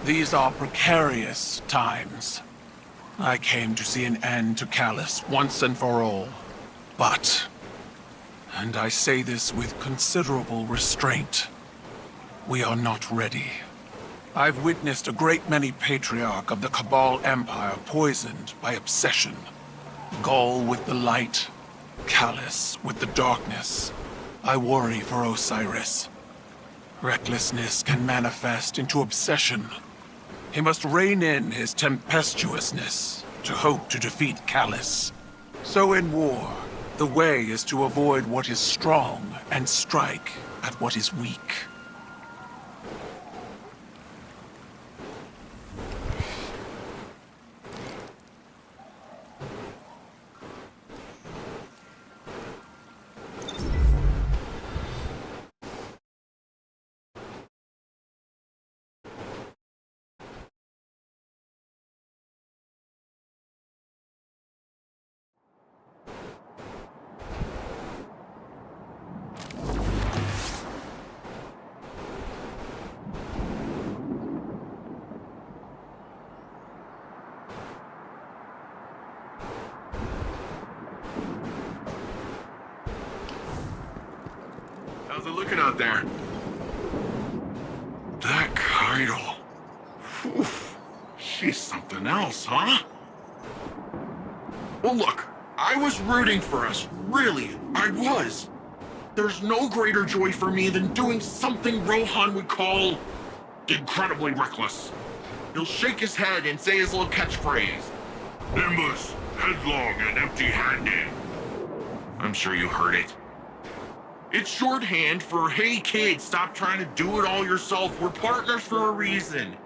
These are precarious times. I came to see an end to Callus once and for all. But, and I say this with considerable restraint, we are not ready. I've witnessed a great many patriarch of the Cabal Empire poisoned by obsession. Gaul with the light, Callus with the darkness. I worry for Osiris. Recklessness can manifest into obsession. He must rein in his tempestuousness to hope to defeat Callus. So in war, the way is to avoid what is strong and strike at what is weak. How's it looking out there? That Kydal. Whew. She's something else, huh? Well, look, I was rooting for us. Really, I was. There's no greater joy for me than doing something Rohan would call incredibly reckless. He'll shake his head and say his little catchphrase. Nimbus, headlong and empty-handed. I'm sure you heard it. It's shorthand for, hey kid, stop trying to do it all yourself. We're partners for a reason.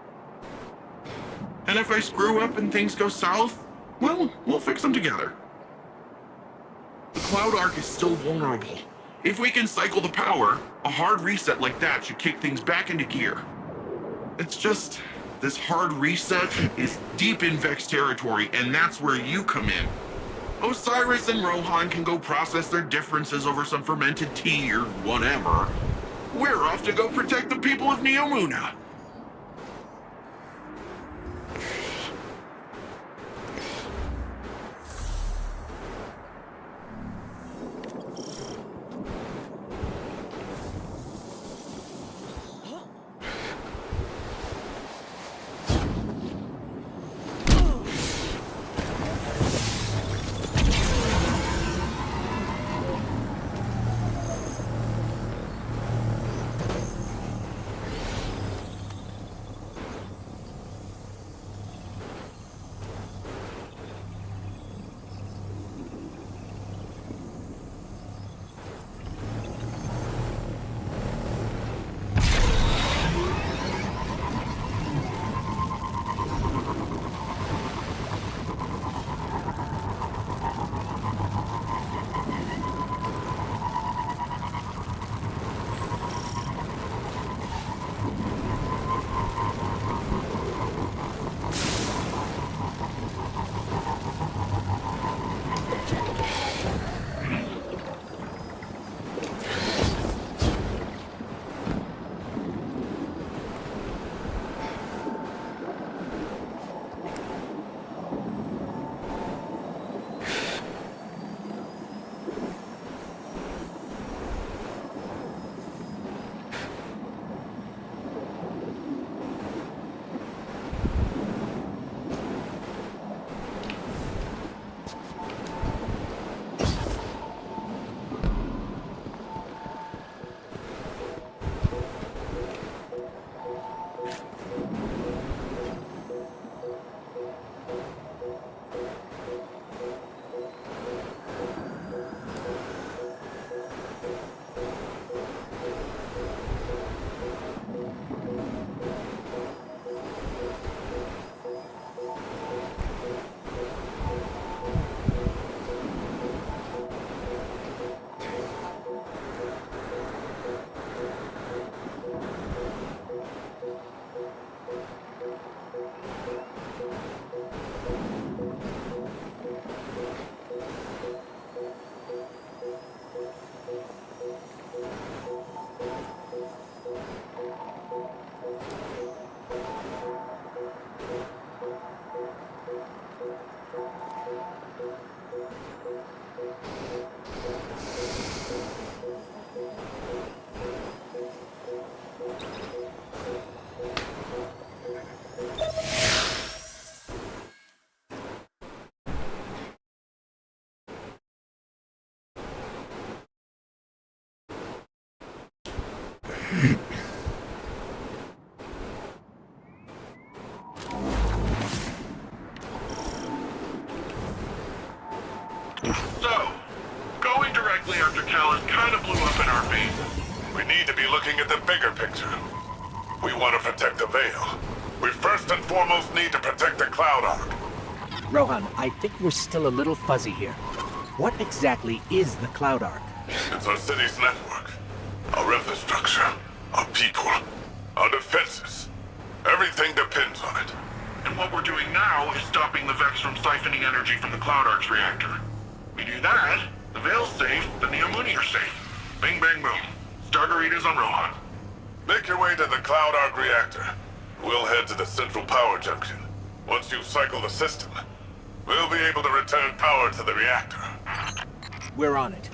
And if I screw up and things go south, well, we'll fix them together. The Cloud Arc is still vulnerable. If we can cycle the power, a hard reset like that should kick things back into gear. It's just, this hard reset is deep in Vex territory, and that's where you come in. Osiris and Rohan can go process their differences over some fermented tea or whatever. We're off to go protect the people of Neomuna. So, going directly after Callus kind of blew up in our face. We need to be looking at the bigger picture. We want to protect the Veil. We first and foremost need to protect the Cloud Ark. Rohan, I think we're still a little fuzzy here. What exactly is the Cloud Ark? It's our city's network. Our infrastructure. Our people. Our defenses. Everything depends on it. And what we're doing now is stopping the Vex from siphoning energy from the Cloud Ark's reactor. We do that, the Veil's safe, the Neomuni are safe. Bing, bang, boom. Stargaritas on Rohan. Make your way to the Cloud Arc reactor. We'll head to the central power junction. Once you cycle the system, we'll be able to return power to the reactor. We're on it.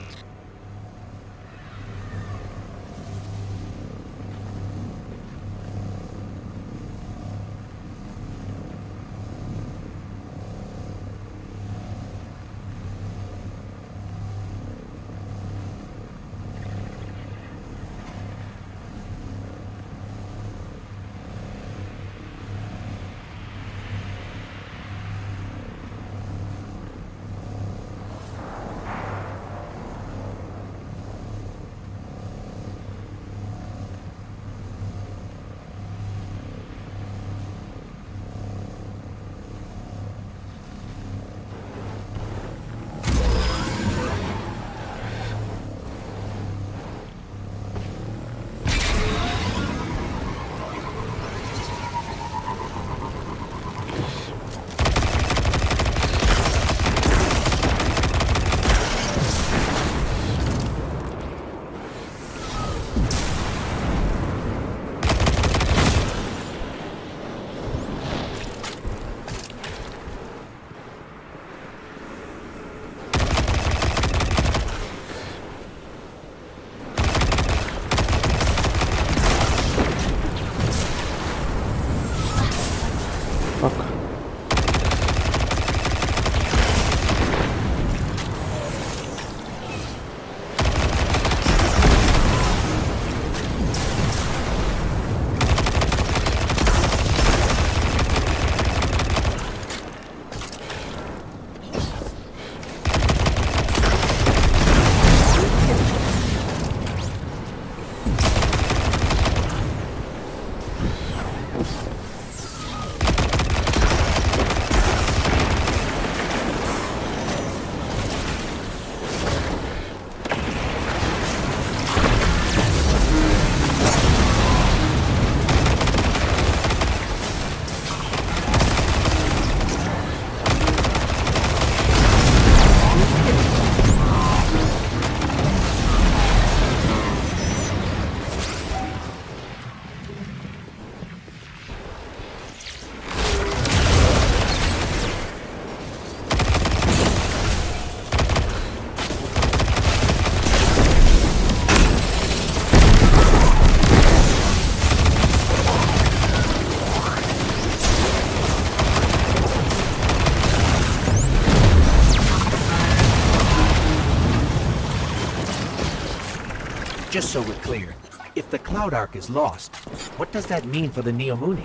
Just so we're clear, if the Cloud Ark is lost, what does that mean for the Neomuni?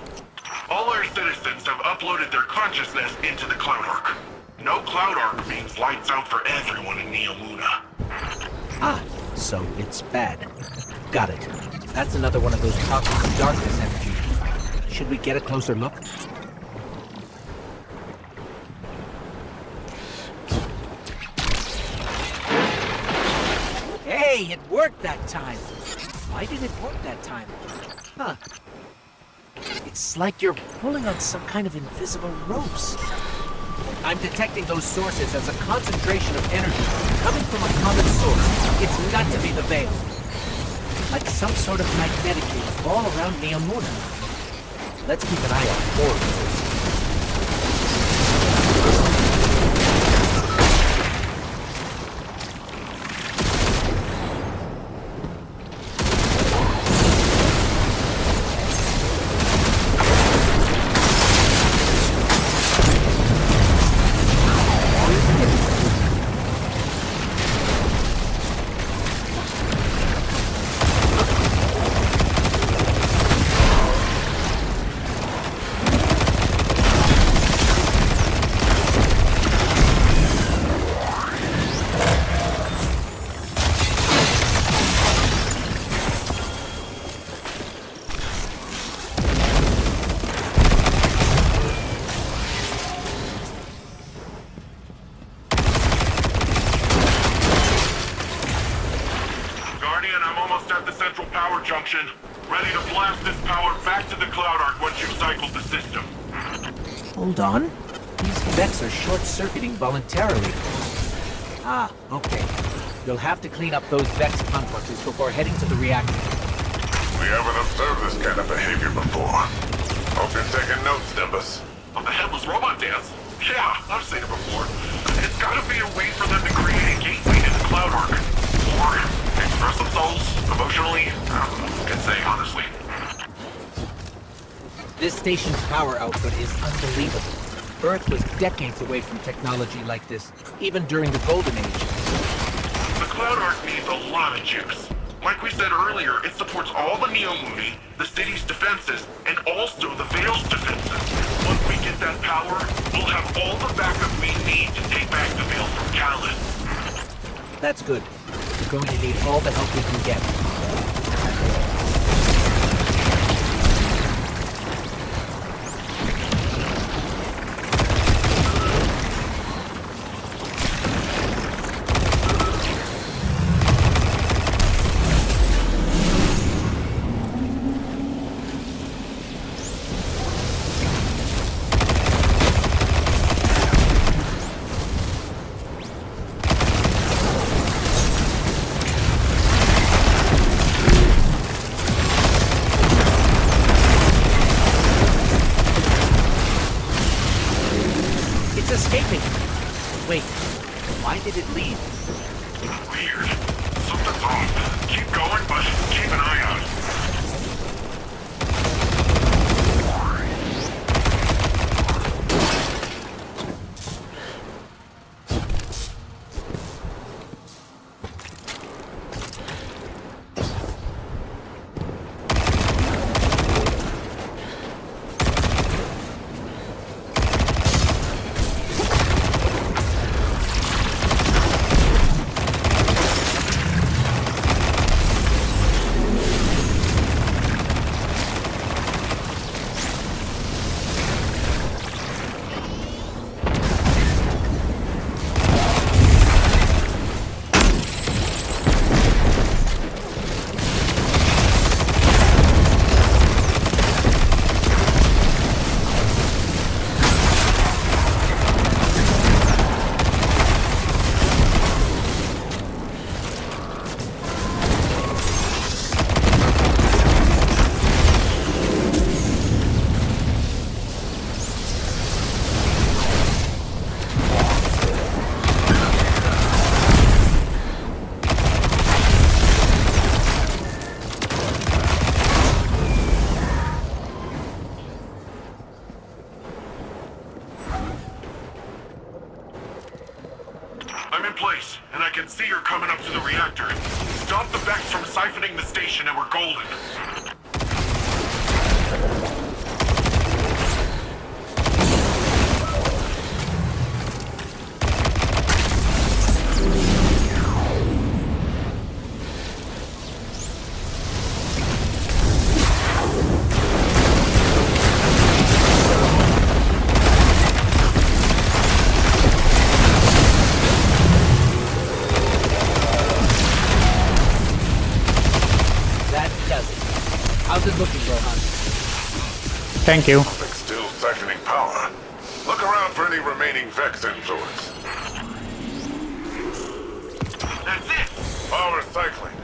All our citizens have uploaded their consciousness into the Cloud Ark. No Cloud Ark means lights out for everyone in Neomuna. Ah, so it's bad. Got it. That's another one of those pockets of darkness energy. Should we get a closer look? Hey, it worked that time! Why did it work that time? Huh. It's like you're pulling on some kind of invisible ropes. I'm detecting those sources as a concentration of energy coming from a common source. It's got to be the Veil. Like some sort of magnetic field all around Neomuna. Let's keep an eye out for it. function. Ready to blast this power back to the Cloud Ark once you've cycled the system. Hold on. These vents are short-circuiting voluntarily. Ah, okay. You'll have to clean up those Vex complexes before heading to the reactor. We haven't observed this kind of behavior before. Hope you're taking notes, Nimbus. On the headless robot dance? Yeah, I've seen it before. It's gotta be a way for them to create a gateway to the Cloud Ark. Or express themselves emotionally. I don't know what I can say, honestly. This station's power output is unbelievable. Earth was decades away from technology like this, even during the Golden Age. The Cloud Ark needs a lot of chips. Like we said earlier, it supports all the Neomuni, the city's defenses, and also the Veil's defenses. Once we get that power, we'll have all the backup we need to take back the Veil from Callus. That's good. We're going to need all the help we can get. Escaping. Wait, why did it leave? Weird. Something's off. Keep going, but keep an eye out. I'm in place, and I can see you're coming up to the reactor. Stop the Vex from siphoning the station and we're golden. How's it looking, Rohan? Thank you. Something's still siphoning power. Look around for any remaining Vex influence. That's it! Power cycling.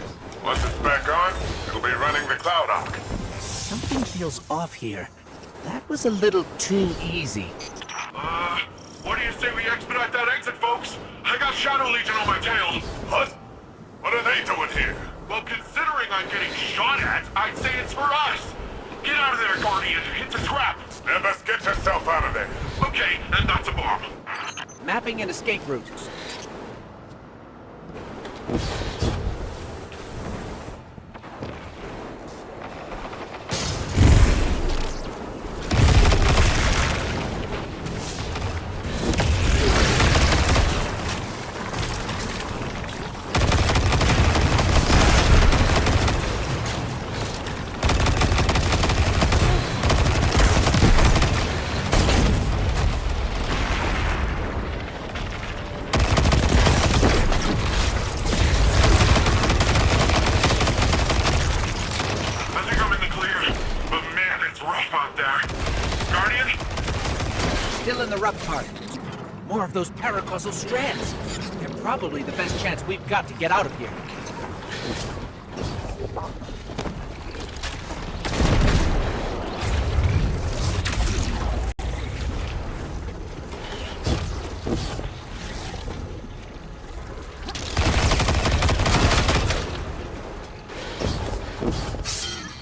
Once it's back on, it'll be running the Cloud Ark. Something feels off here. That was a little too easy. What do you say we expedite that exit, folks? I got Shadow Legion on my tail. What? What are they doing here? Well, considering I'm getting shot at, I'd say it's for us. Get out of there, Guardian. It's a trap. Nimbus, get yourself out of there. Okay, and that's a bomb. Mapping an escape route. out there. Guardian? Still in the rough part. More of those paracausal strands. They're probably the best chance we've got to get out of here.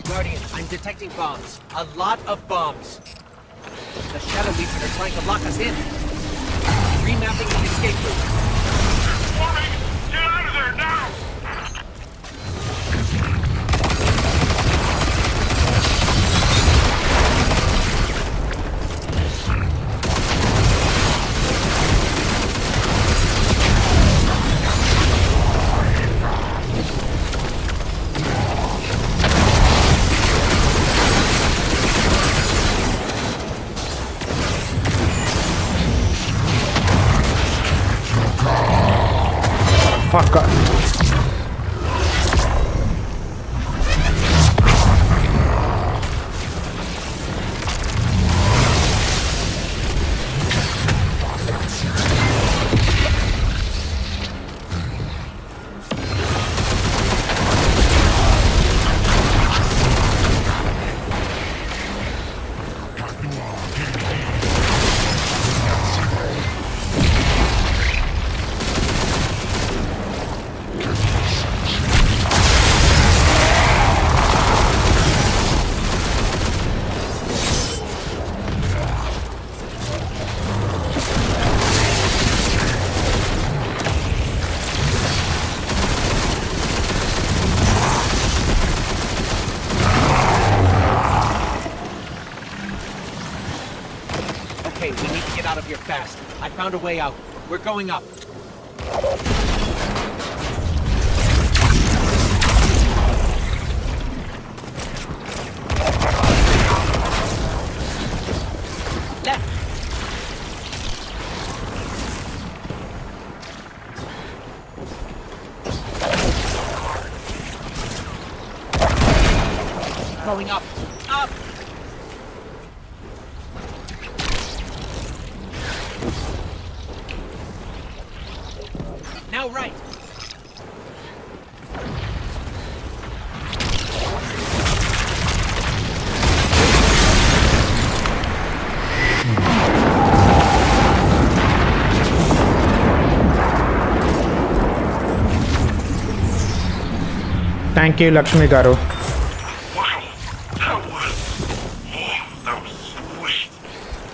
Guardian, I'm detecting bombs. A lot of bombs. The Shadow Legion are trying to lock us in. Remapping the escape route. Warning! Get out of there now! Fuck. Okay, we need to get out of here fast. I found a way out. We're going up. Left. Going up. Up! Now right. Thank you, Lakshmi Garu. Wow, that was sweet.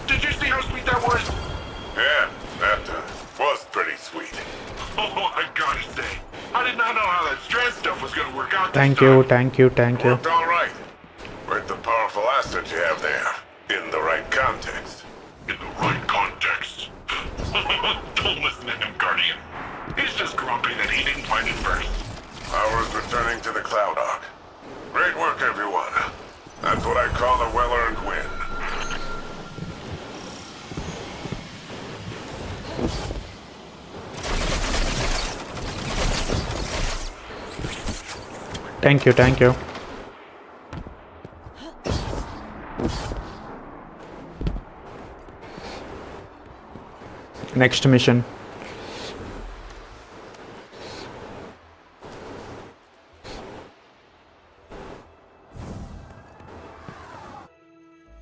Did you see how sweet that was? Yeah, that was pretty sweet. Oh, I gotta say, I did not know how that strand stuff was gonna work out. Thank you, thank you, thank you. Worked all right. With the powerful asset you have there, in the right context. In the right context. Don't listen to him, Guardian. He's just grumpy that he didn't find it first. Ours returning to the Cloud Ark. Great work, everyone. That's what I call a well-earned win. Thank you, thank you. Next mission.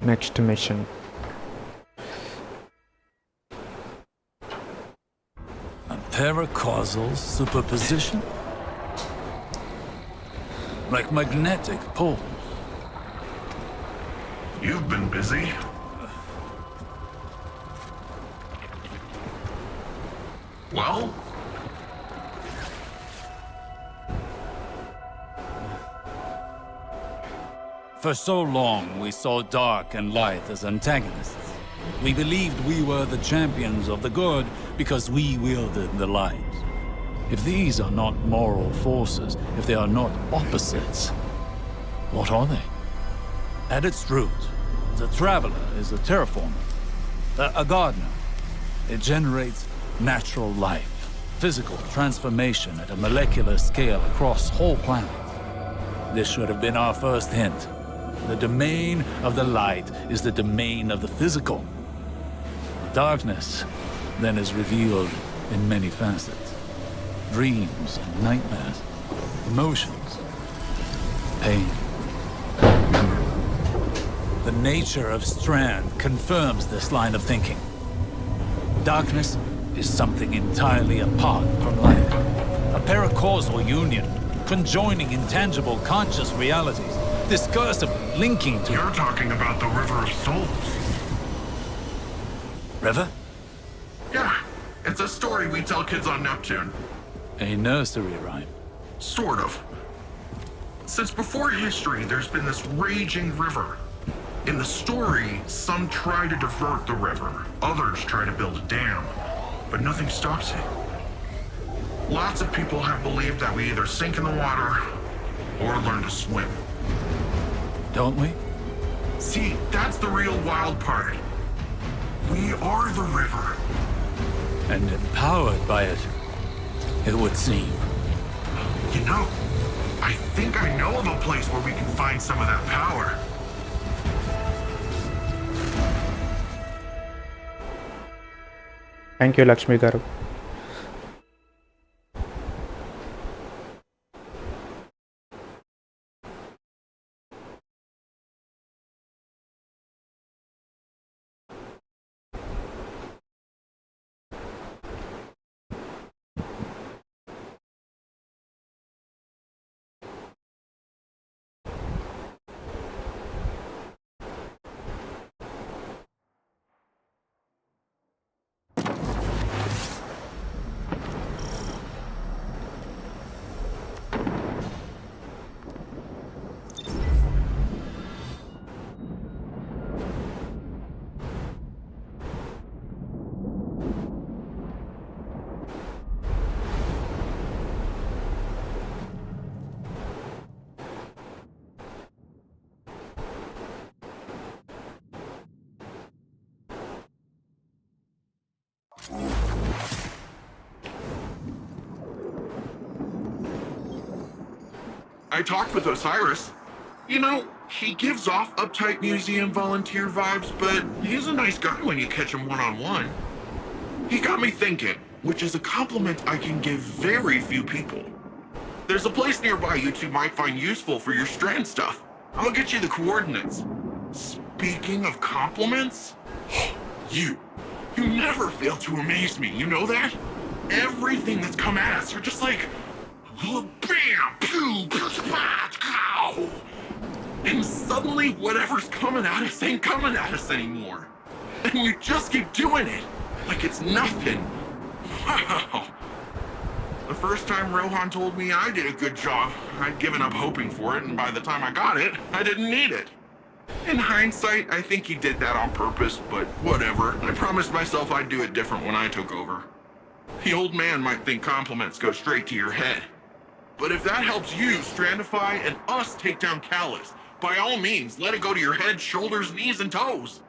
Next mission. A paracausal superposition? Like magnetic poles. You've been busy. Well? For so long, we saw dark and light as antagonists. We believed we were the champions of the good because we wielded the light. If these are not moral forces, if they are not opposites, what are they? At its root, the Traveler is a terraformer, a gardener. It generates natural life, physical transformation at a molecular scale across whole planets. This should have been our first hint. The domain of the light is the domain of the physical. Darkness then is revealed in many facets. Dreams and nightmares, emotions, pain, memory. The nature of Strand confirms this line of thinking. Darkness is something entirely apart from light. A paracausal union, conjoining intangible conscious realities, discursively linking to... You're talking about the River of Souls. River? Yeah, it's a story we tell kids on Neptune. A nursery rhyme. Sort of. Since before history, there's been this raging river. In the story, some try to divert the river, others try to build a dam, but nothing stops it. Lots of people have believed that we either sink in the water or learn to swim. Don't we? See, that's the real wild part. We are the river. And empowered by it, it would seem. You know, I think I know of a place where we can find some of that power. Thank you, Lakshmi garu. I talked with Osiris. You know, he gives off uptight museum volunteer vibes, but he's a nice guy when you catch him one-on-one. He got me thinking, which is a compliment I can give very few people. There's a place nearby you two might find useful for your Strand stuff. I'll get you the coordinates. Speaking of compliments, you never fail to amaze me, you know that? Everything that's come at us, you're just like, bam, pew, pow. And suddenly whatever's coming at us ain't coming at us anymore. And you just keep doing it, like it's nothing. Wow. The first time Rohan told me I did a good job, I'd given up hoping for it, and by the time I got it, I didn't need it. In hindsight, I think he did that on purpose, but whatever. I promised myself I'd do it different when I took over. The old man might think compliments go straight to your head. But if that helps you Strandify and us take down Callus, by all means, let it go to your head, shoulders, knees, and toes.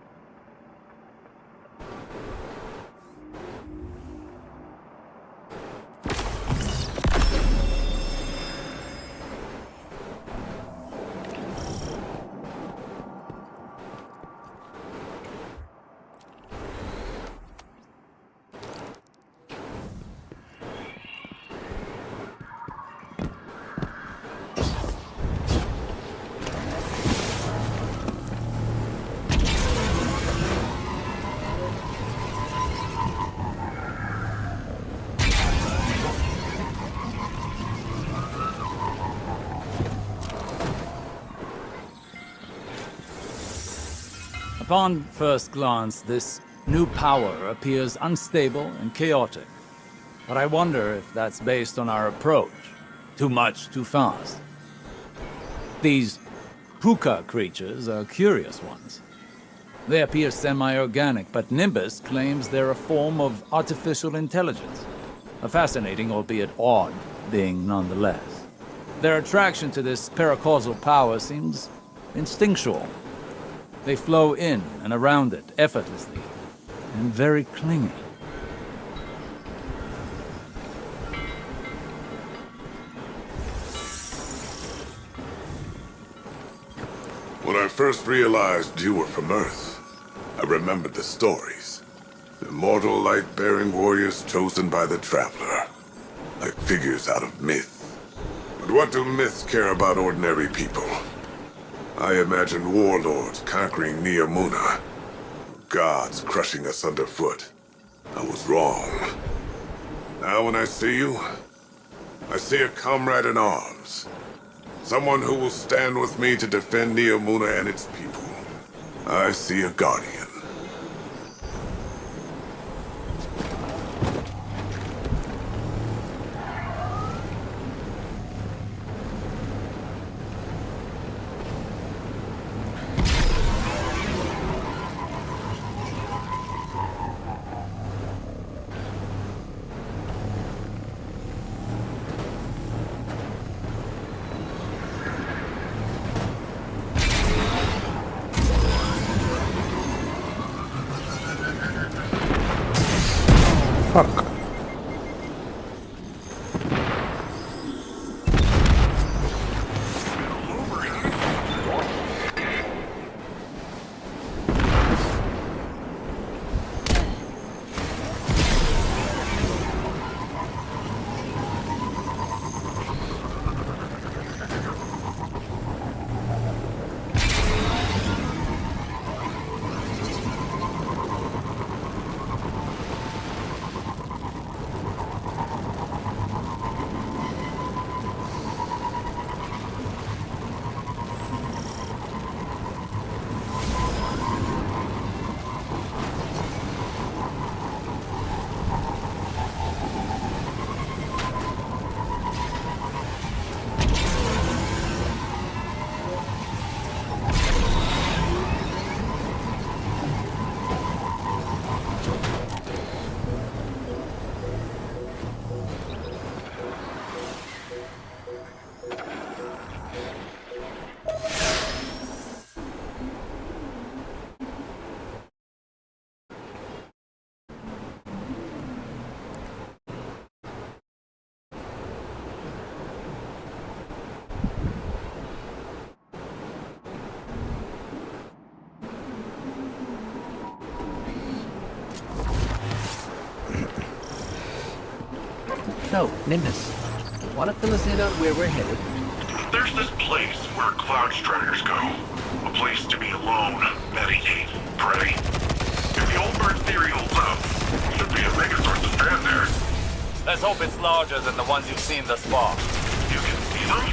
Upon first glance, this new power appears unstable and chaotic. But I wonder if that's based on our approach. Too much, too fast. These puka creatures are curious ones. They appear semi-organic, but Nimbus claims they're a form of artificial intelligence. A fascinating, albeit odd, being nonetheless. Their attraction to this paracausal power seems instinctual. They flow in and around it effortlessly, and very clingy. What I've first realized you were from Earth, I remembered the stories. Immortal light-bearing warriors chosen by the Traveler. Like figures out of myth. But what do myths care about ordinary people? I imagined warlords conquering Neomuna. Gods crushing us underfoot. I was wrong. Now when I see you, I see a comrade in arms. Someone who will stand with me to defend Neomuna and its people. I see a guardian. Fuck. So, Nimbus, wanna fill us in on where we're headed? There's this place where Cloud Striders go. A place to be alone, meditate, pray. If the old bird theory holds up, should be a megasource to stand there. Let's hope it's larger than the ones you've seen thus far. You can see them?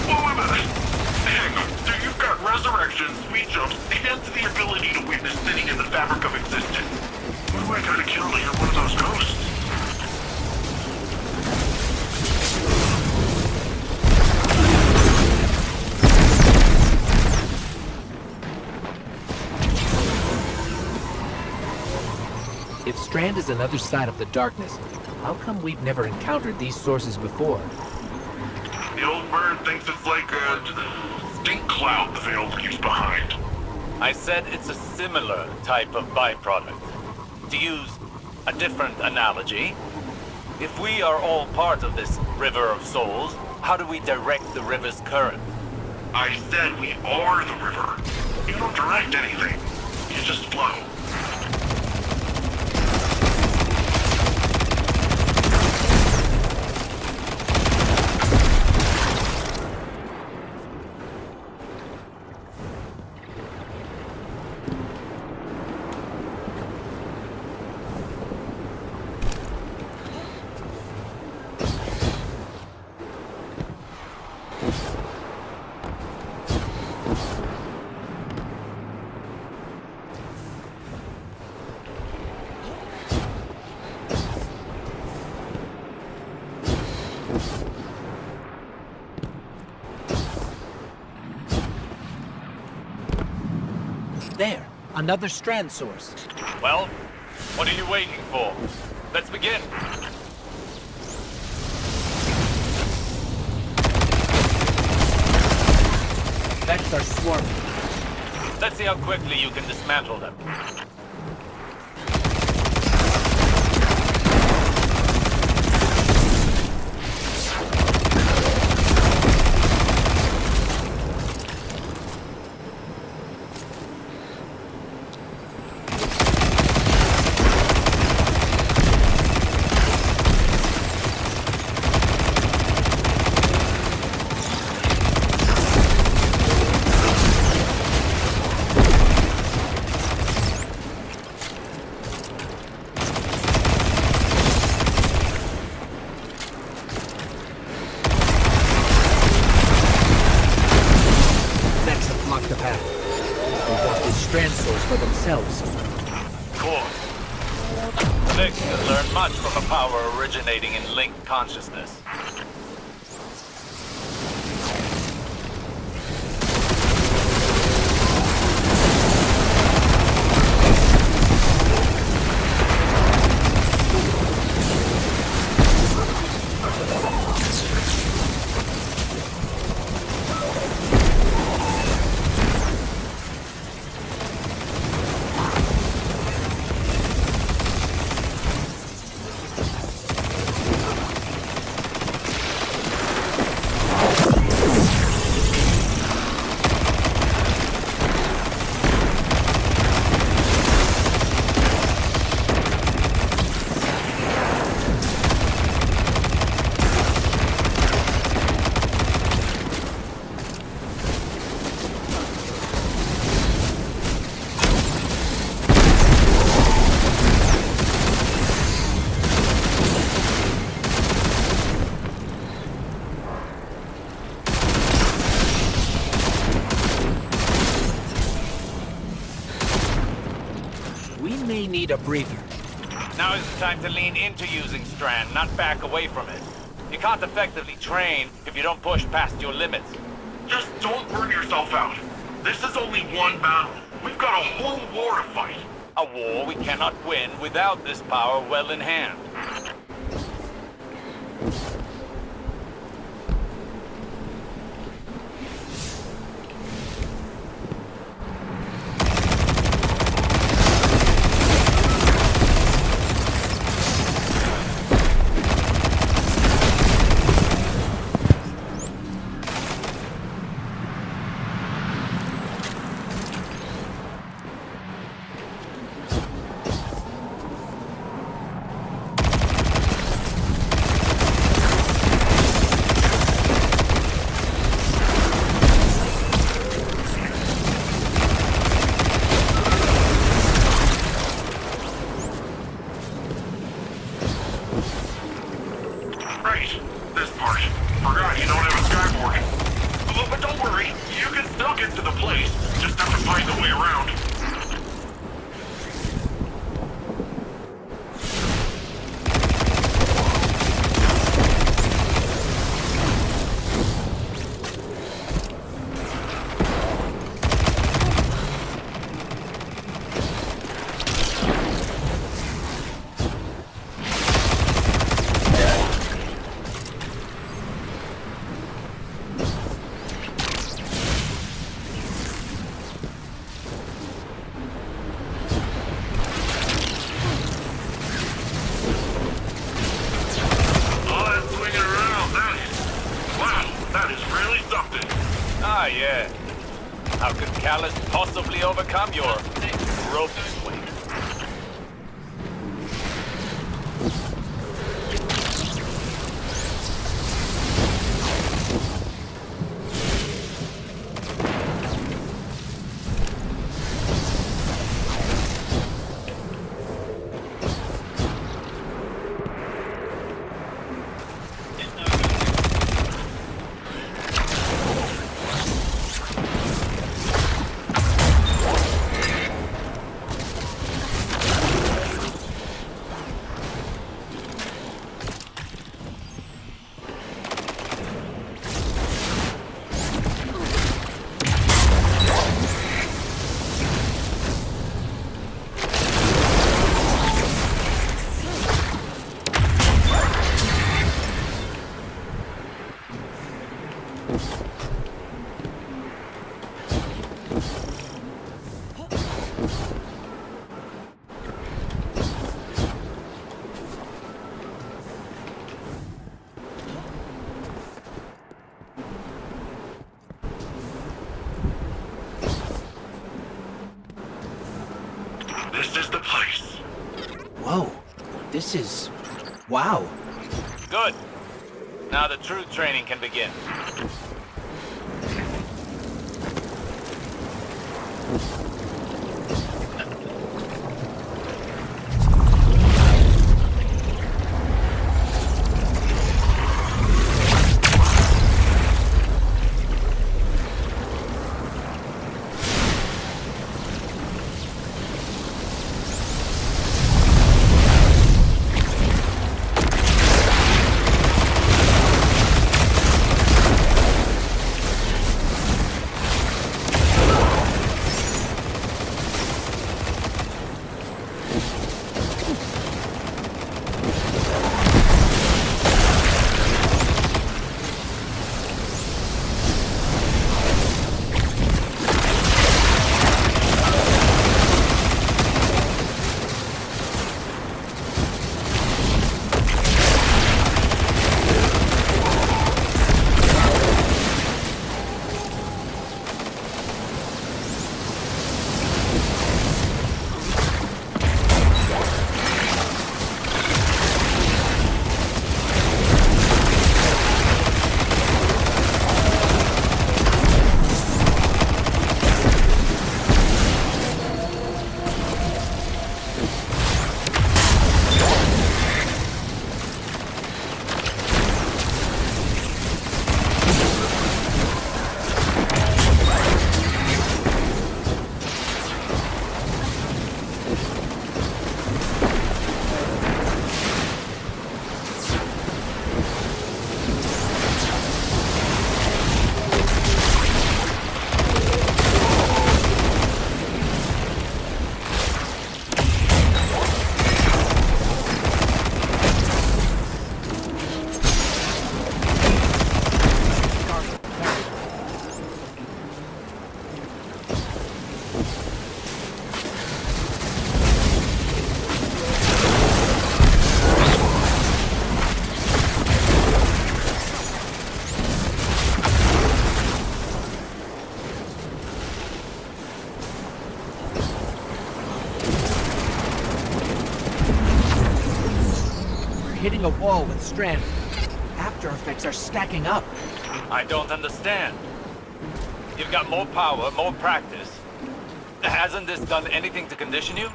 Well, wait a minute. Hang on. So you've got resurrection, speed jumps, and the ability to witness sitting in the fabric of existence. What do I gotta kill to hear one of those ghosts? If Strand is another side of the darkness, how come we've never encountered these sources before? The old bird thinks it's like a stink cloud the Veil leaves behind. I said it's a similar type of byproduct. To use a different analogy, if we are all part of this river of souls, how do we direct the river's current? I said we are the river. You don't direct anything. You just flow. There, another Strand source. Well, what are you waiting for? Let's begin. Effects are swarming. Let's see how quickly you can dismantle them. powers. Cool. Nick can learn much from a power originating in linked consciousness. Need a breather. Now is the time to lean into using Strand, not back away from it. You can't effectively train if you don't push past your limits. Just don't burn yourself out. This is only one battle. We've got a whole war to fight. A war we cannot win without this power well in hand. How could Callus possibly overcome your rope swing? This is the place. Whoa. This is... wow. Good. Now the true training can begin. Hitting a wall with strand. After effects are stacking up. I don't understand. You've got more power, more practice. Hasn't this done anything to condition you?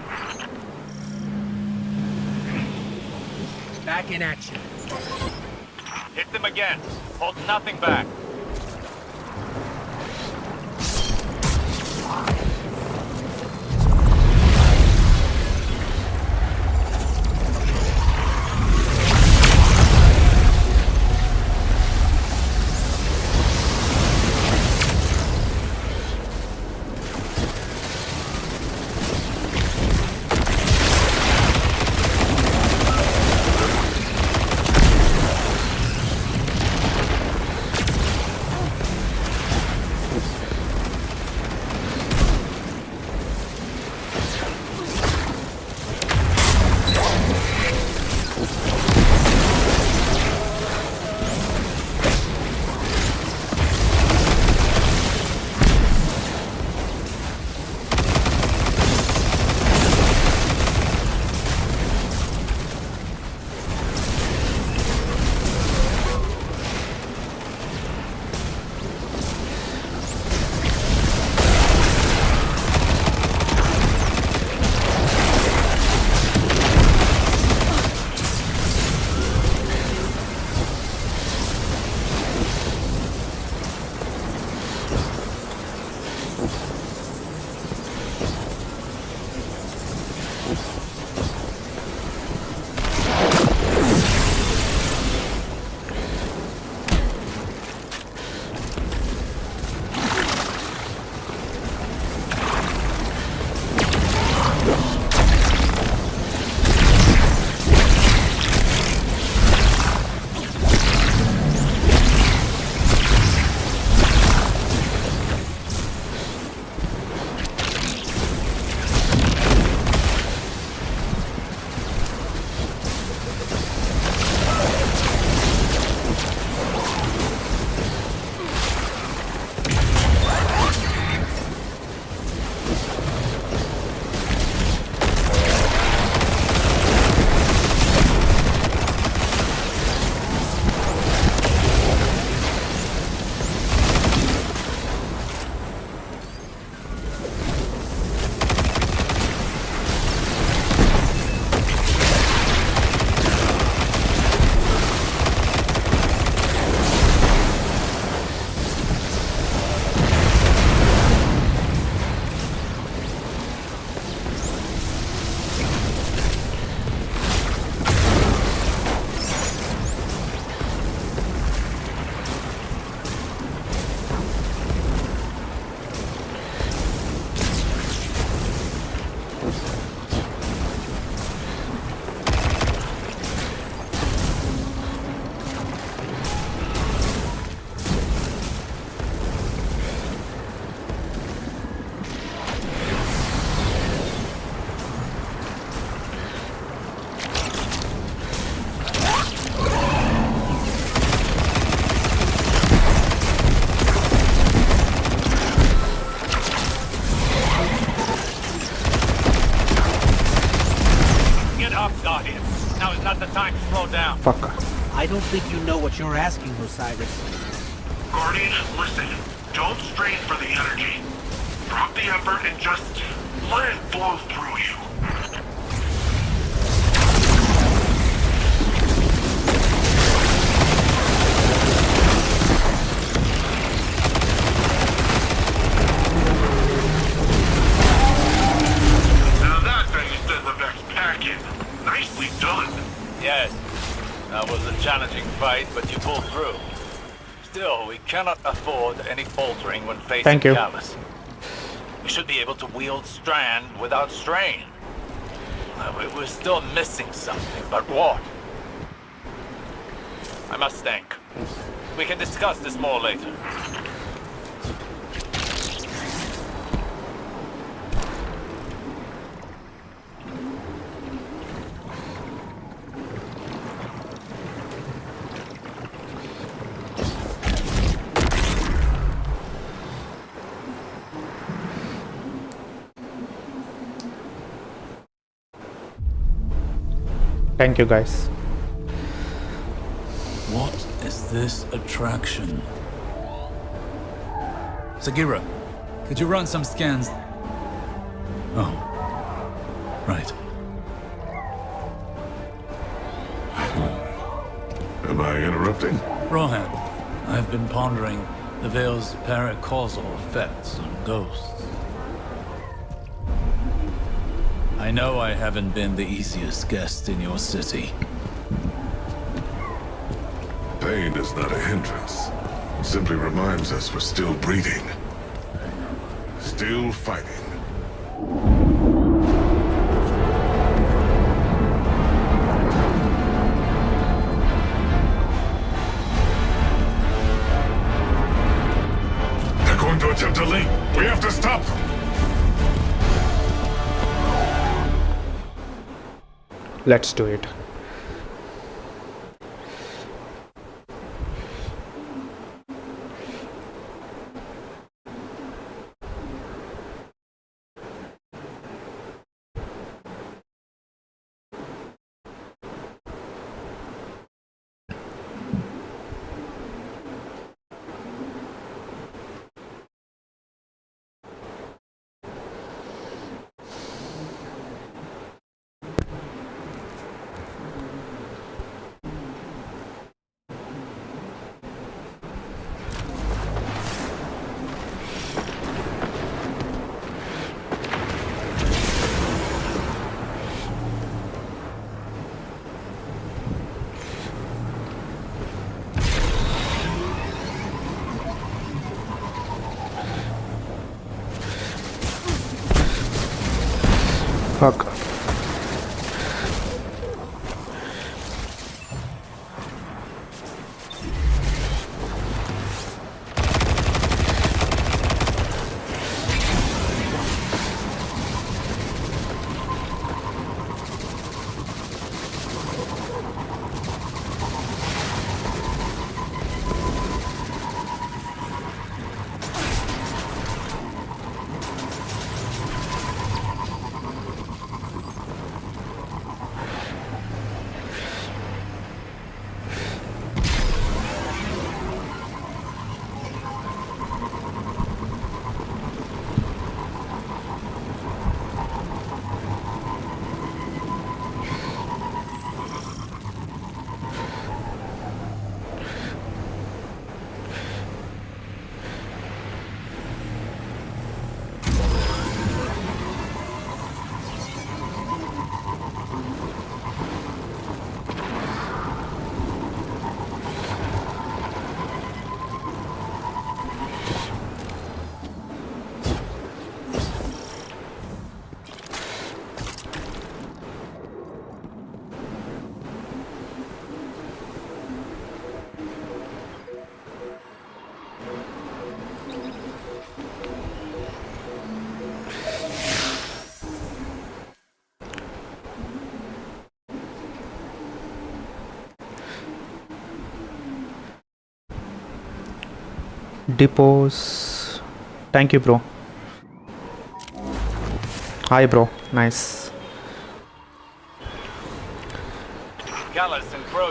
Back in action. Hit them again. Hold nothing back. Fuck. I don't think you know what you're asking, Osiris. Guardian, listen. Don't strain for the energy. Drop the effort and just let it flow through you. Now that thing Yes, that was a challenging fight, but you pulled through. Still, we cannot afford any faltering when facing Thank you. Callus. We should be able to wield Strand without strain. We're still missing something, but what? I must think. We can discuss this more later. Thank you, guys. What is this attraction? Sagira, could you run some scans? Oh, right. Am I interrupting? Rohan, I've been pondering the Veil's paracausal effects on ghosts. I know I haven't been the easiest guest in your city. Pain is not a hindrance. It simply reminds us we're still breathing. Still fighting. They're going to attempt to leap. We have to stop them. Let's do it. Fuck. Depots. Thank you, bro. Hi, bro. Nice.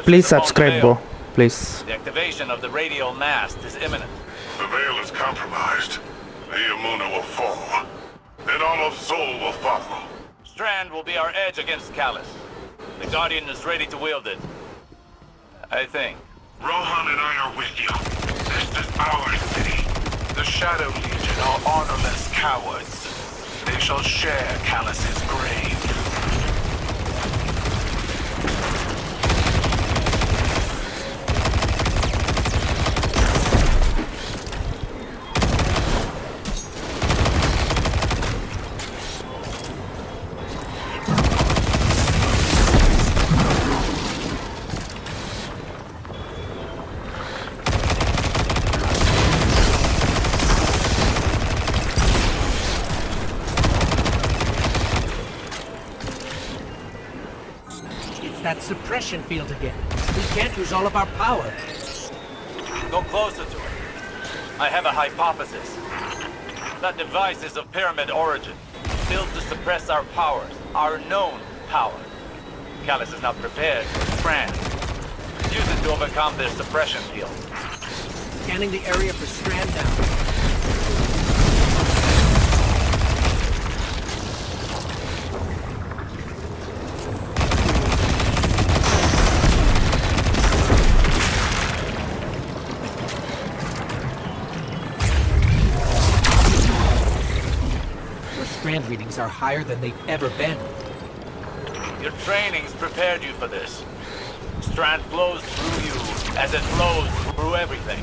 Please subscribe, bro. Please. The activation of the radial mast is imminent. The Veil is compromised. The Yamuna will fall. Then all of Sol will follow. Strand will be our edge against Callus. The Guardian is ready to wield it. I think. Rohan and I are with you. This is our city. The Shadow Legion are honorless cowards. They shall share Callus's grave. that suppression field again. We can't use all of our power. Go closer to it. I have a hypothesis. That device is of pyramid origin, built to suppress our powers, our known power. Callus is not prepared to expand. Use it to overcome their suppression field. Scanning the area for Strand now. Strand readings are higher than they've ever been. Your training's prepared you for this. Strand flows through you as it flows through everything.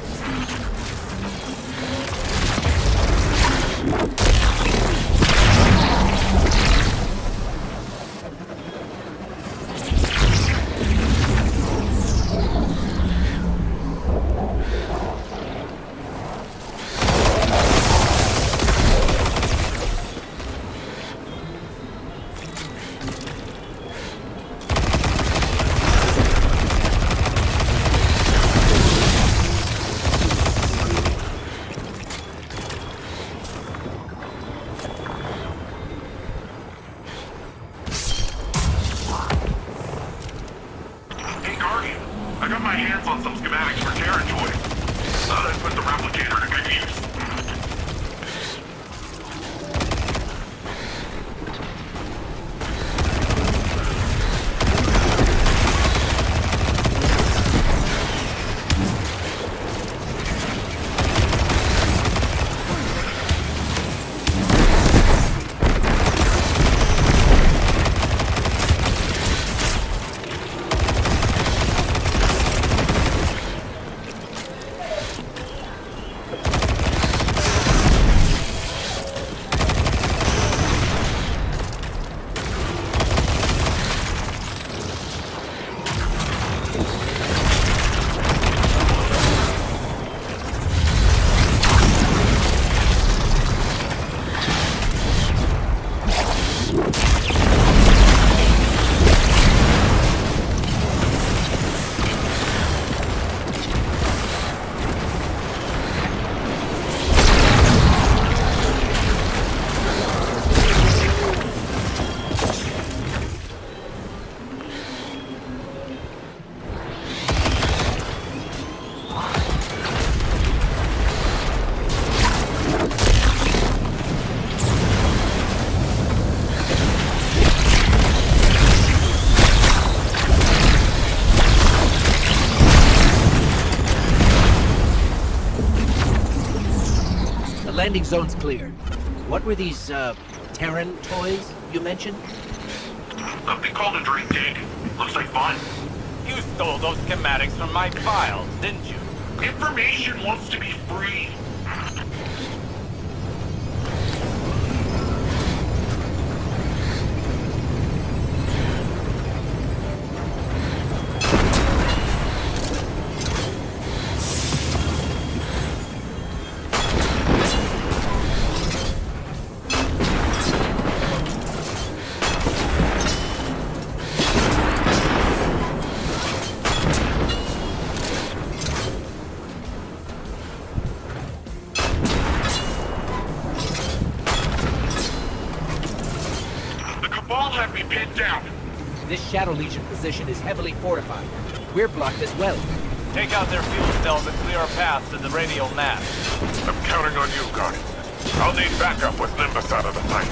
Landing zone's cleared. What were these, Terran toys you mentioned? They called it during dig. Looks like fun. You stole those schematics from my files, didn't you? Information wants to be free. This Shadow Legion position is heavily fortified. We're blocked as well. Take out their fuel cells and clear a path to the radial map. I'm counting on you, Guardian. I'll need backup with Nimbus out of the fight.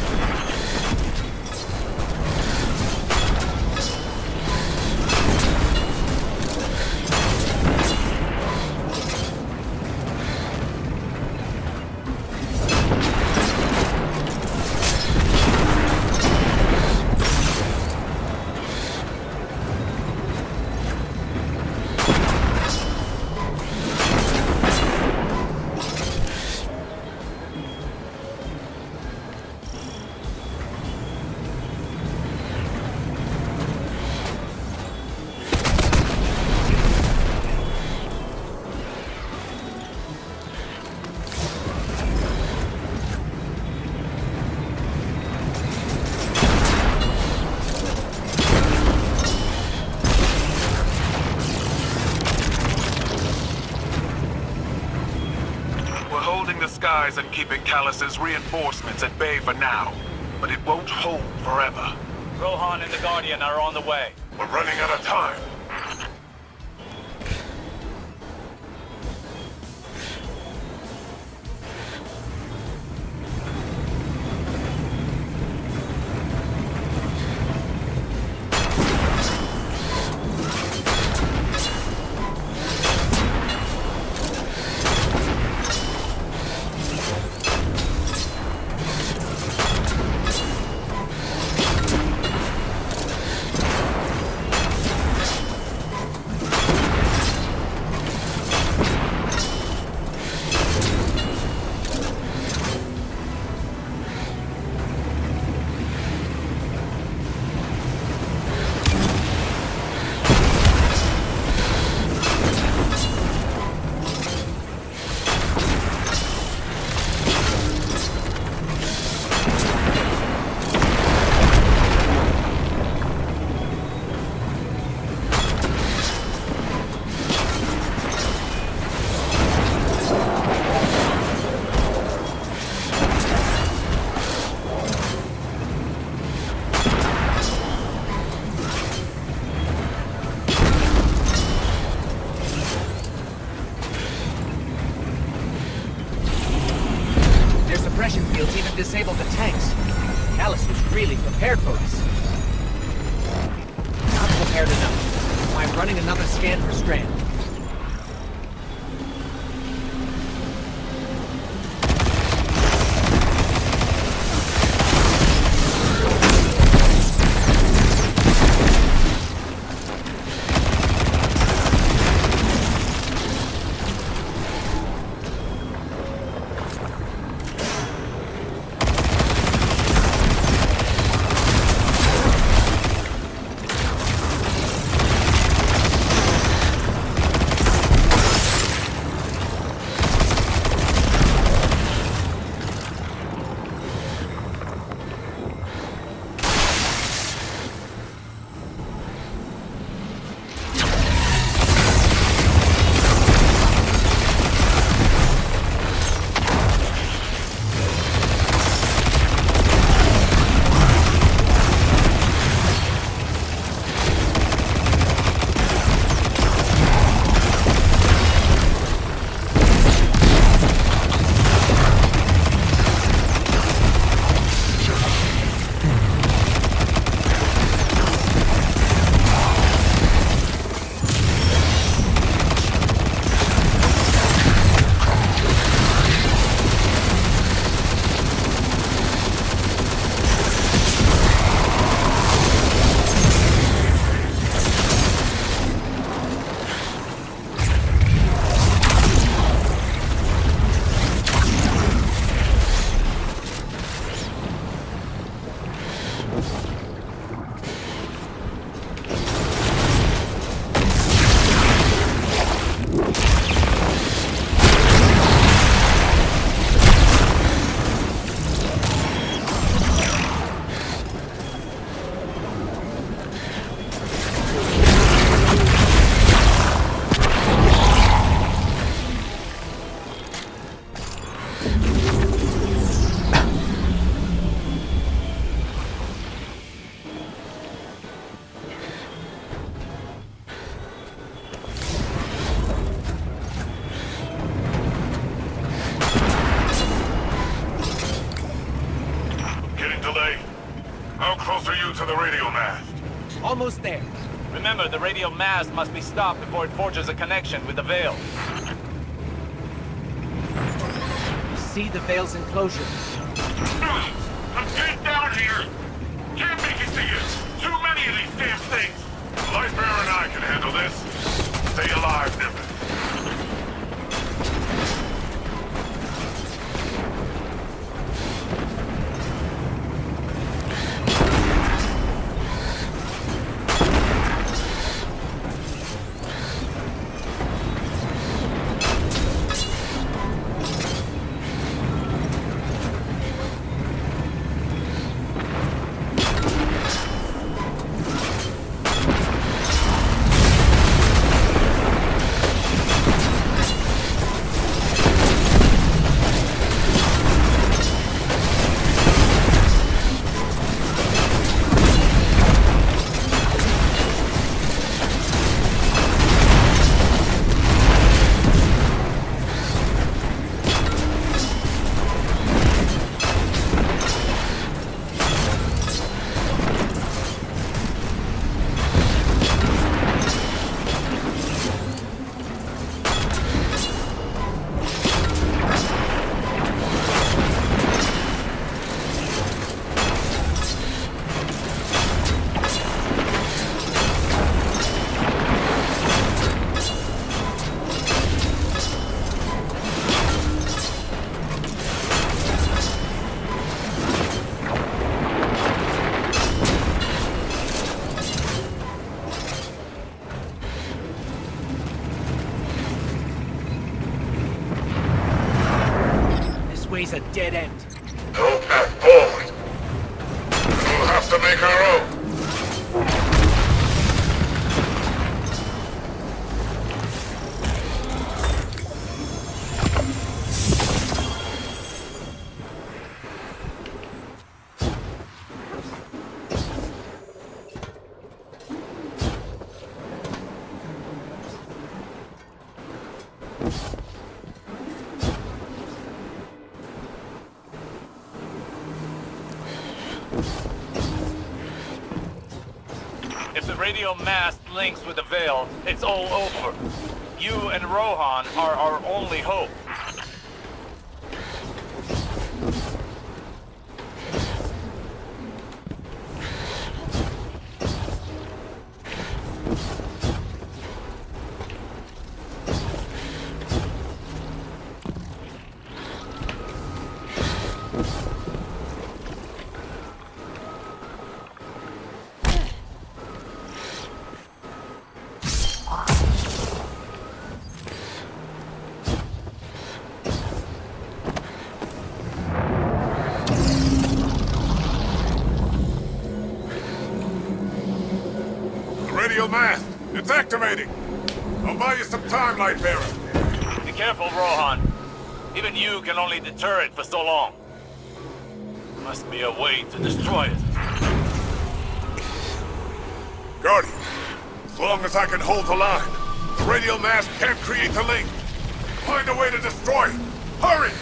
supplies and keeping Callus's reinforcements at bay for now. But it won't hold forever. Rohan and the Guardian are on the way. We're running out of time. Fields even disabled the tanks. Callus was really prepared for us. Not prepared enough. I'm running another scan for Strand. To the radio mast. Almost there. Remember, the radio mast must be stopped before it forges a connection with the Veil. See the Veil's enclosure. I'm getting down here. Can't make it to you. Too many of these damn things. Lightbearer and I can handle this. Stay alive, Nimbus. dead end. No path forward. We'll have to make our own. If the radio mast links with the Veil, it's all over. You and Rohan are our only hope. Radio mast! It's activating! I'll buy you some time, Lightbearer. Be careful, Rohan. Even you can only deter it for so long. Must be a way to destroy it. Guardian, as long as I can hold the line, the radio mast can't create the link. Find a way to destroy it. Hurry!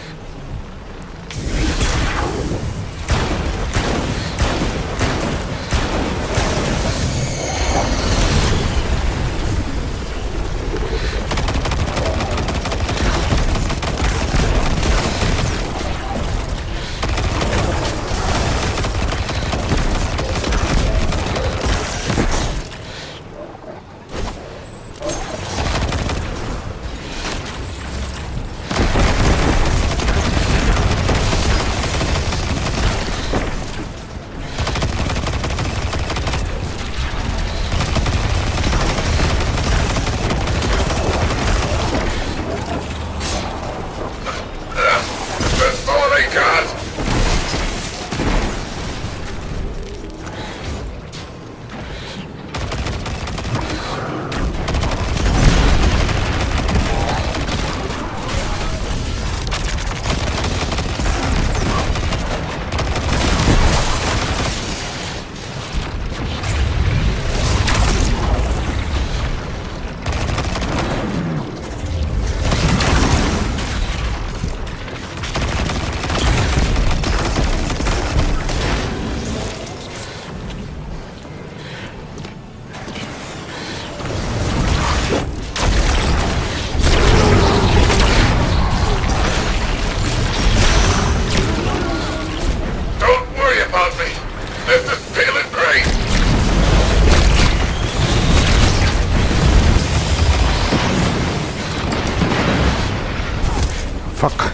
Fuck.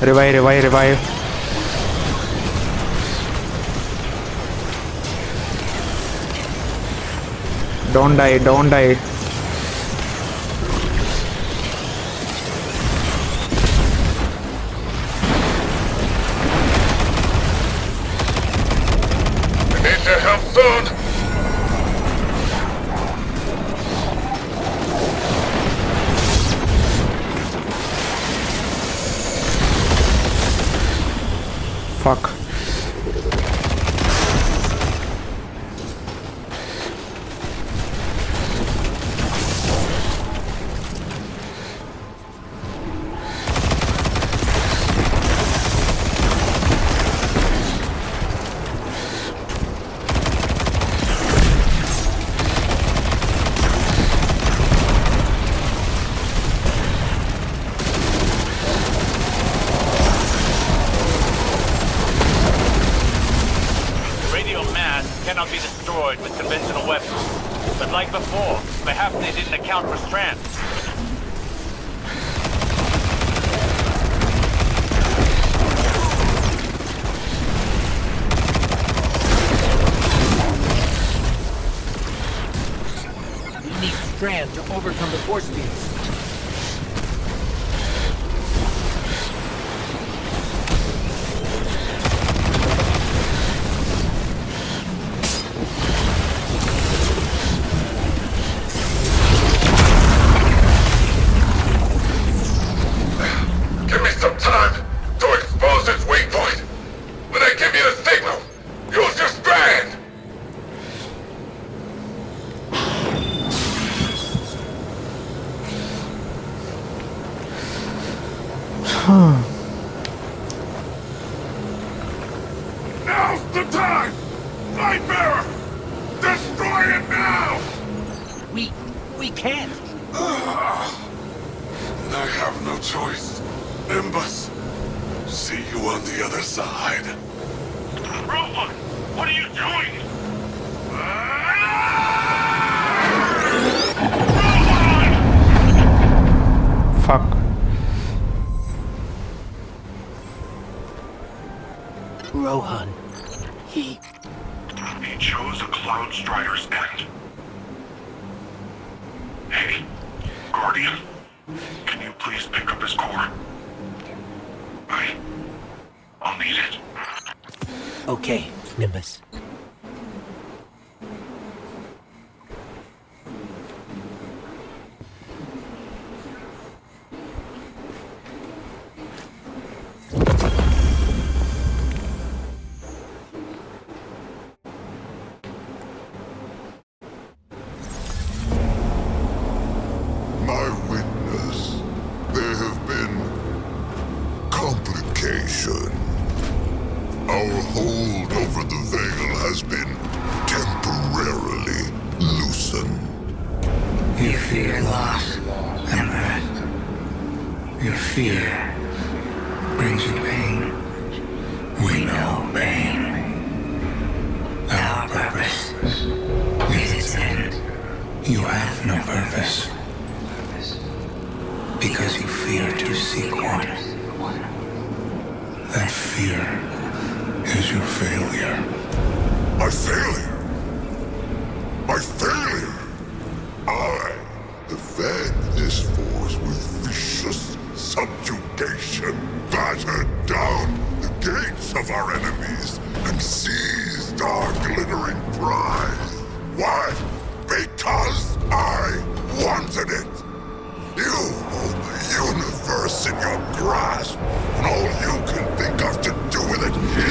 Revive. Don't die. We need your help soon. Fuck. Cannot be destroyed with conventional weapons. But like before, perhaps they didn't account for strands. strand to overcome the force fields. Give me some time to expose its weak point. When I give you the signal, use your strand! Now's the time! Lightbearer! Destroy it now! We can't. I have no choice. Nimbus, see you on the other side. Rowan, what are you doing? Fuck. Rohan. He chose a Cloud Strider's end. Hey, Guardian, can you please pick up his core? I'll need it. Okay, Nimbus. My witness, there have been complication. Our hold over the veil has been temporarily loosened. You fear loss, Emperor. Your fear brings you pain. We know pain. Our purpose is its end. You have no purpose. Because you fear to seek one. That fear is your failure. My failure? My failure? I have fed this force with vicious subjugation, battered down the gates of our enemies, and seized our glittering prize. Why? Because I wanted it. You hold the universe in your grasp, and all you can think of to do with it is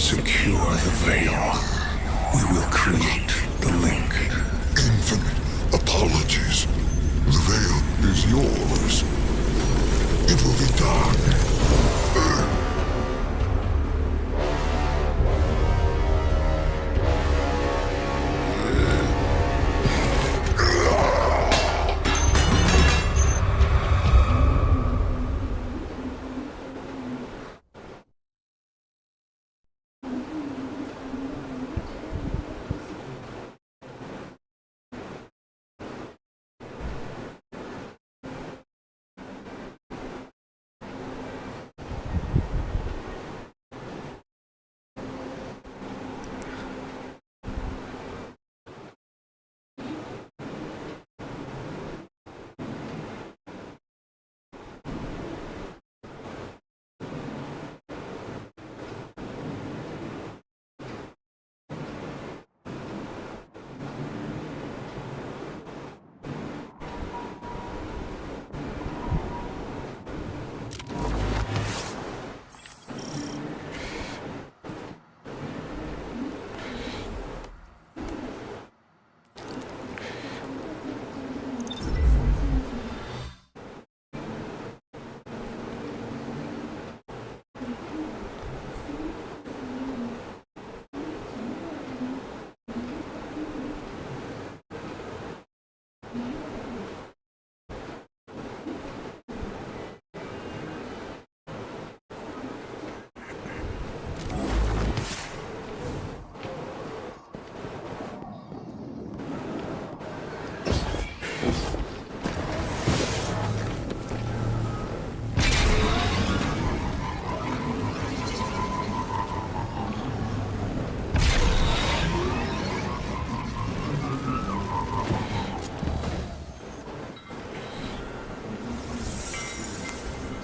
secure the veil. We will create the link. infinite apologies. The veil is yours. It will be done.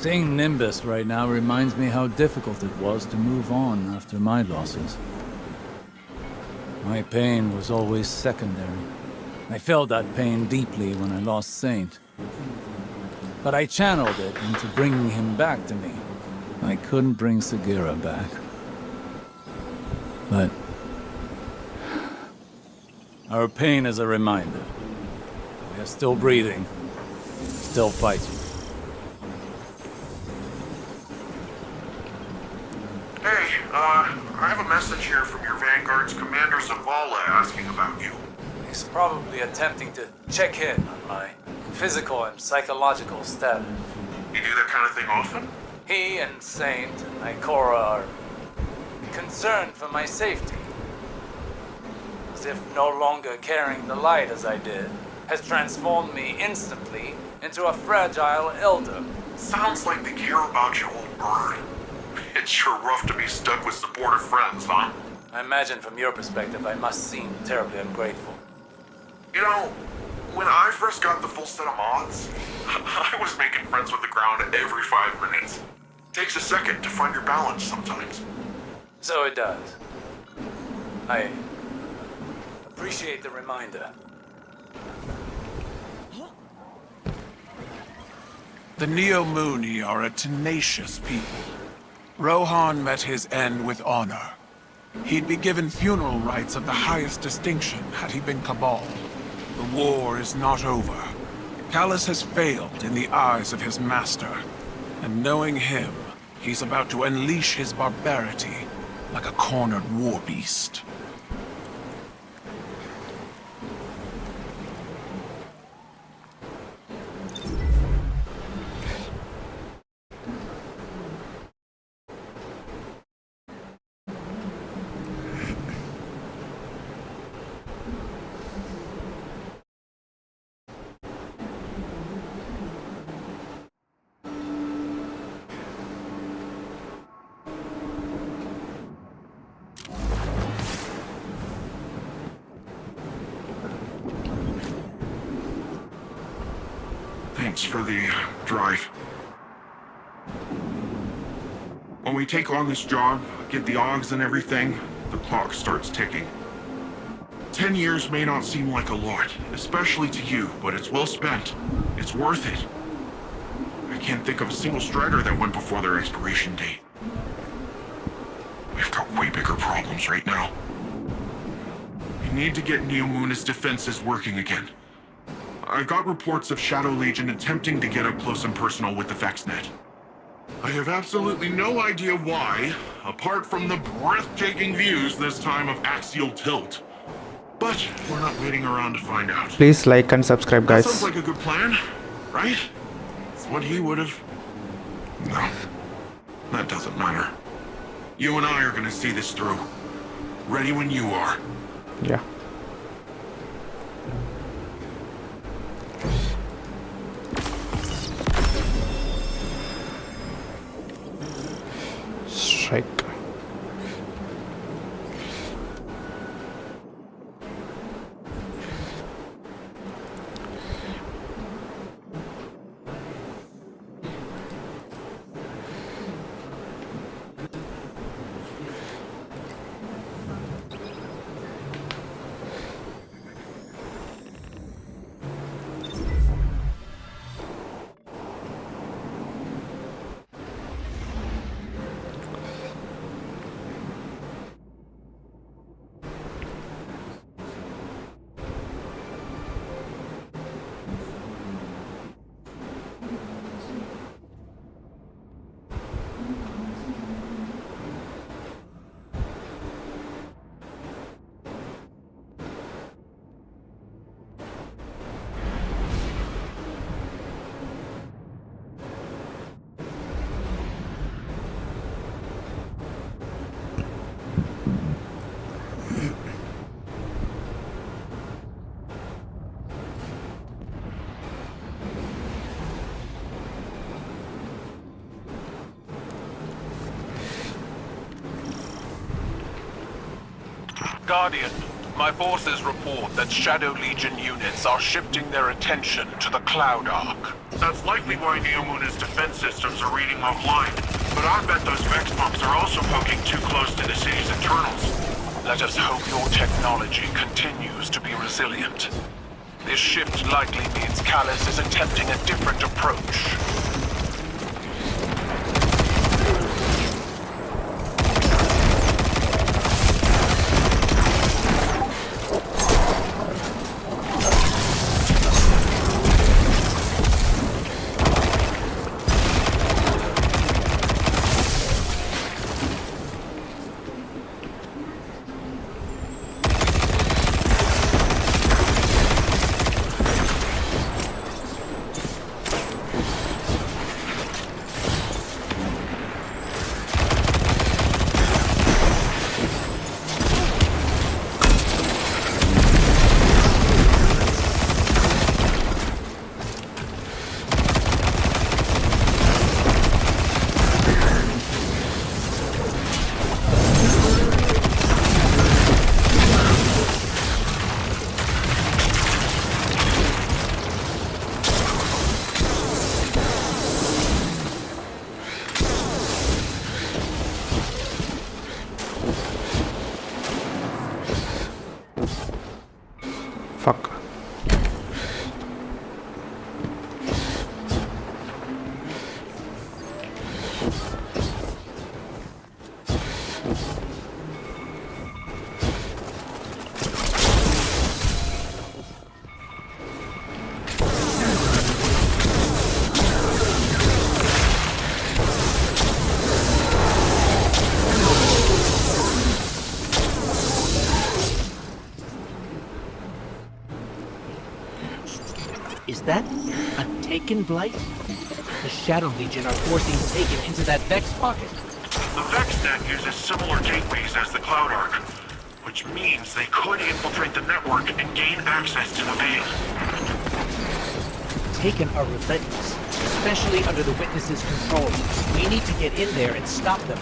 Seeing Nimbus right now reminds me how difficult it was to move on after my losses. My pain was always secondary. I felt that pain deeply when I lost Saint. But I channeled it into bringing him back to me. I couldn't bring Sagira back. But our pain is a reminder. We are still breathing, still fighting. Hey, I have a message here from your Vanguard's Commander Zavala asking about you. He's probably attempting to check in on my physical and psychological status. You do that kind of thing often? He and Saint and Ikora are concerned for my safety. As if no longer carrying the light as I did has transformed me instantly into a fragile elder. Sounds like they care about you, old bird. It's sure rough to be stuck with supportive friends, huh? I imagine from your perspective I must seem terribly ungrateful. You know, when I first got the full set of mods, I was making friends with the ground every 5 minutes. Takes a second to find your balance sometimes. So it does. I appreciate the reminder. The Neo Mooni are a tenacious people. Rohan met his end with honor. He'd be given funeral rites of the highest distinction had he been Cabal. The war is not over. Callus has failed in the eyes of his master. And knowing him, he's about to unleash his barbarity like a cornered war beast. Thanks for the drive. When we take on this job, get the Augs and everything, the clock starts ticking. 10 years may not seem like a lot, especially to you, but it's well spent. It's worth it. I can't think of a single strider that went before their expiration date. We've got way bigger problems right now. We need to get Neo Moona's defenses working again. I've got reports of Shadow Legion attempting to get up close and personal with the VexNet. I have absolutely no idea why, apart from the breathtaking views this time of axial tilt. But we're not waiting around to find out. Please like and subscribe, That guys. sounds like a good plan, right? It's what he would have... No, that doesn't matter. You and I are gonna see this through. Ready when you are. Yeah. Strike. Guardian, My forces report that Shadow Legion units are shifting their attention to the Cloud Ark. That's likely why Neomuna's defense systems are reading offline. But I bet those Vex pumps are also poking too close to the city's internals. Let us hope your technology continues to be resilient. This shift likely means Callus is attempting a different approach. Fuck. Is that a Taken Blight? The Shadow Legion are forcing Taken into that Vex pocket. The Vex net uses similar gateways as the Cloud Ark, which means they could infiltrate the network and gain access to the Veil. Taken are relentless, especially under the Witness's control. We need to get in there and stop them.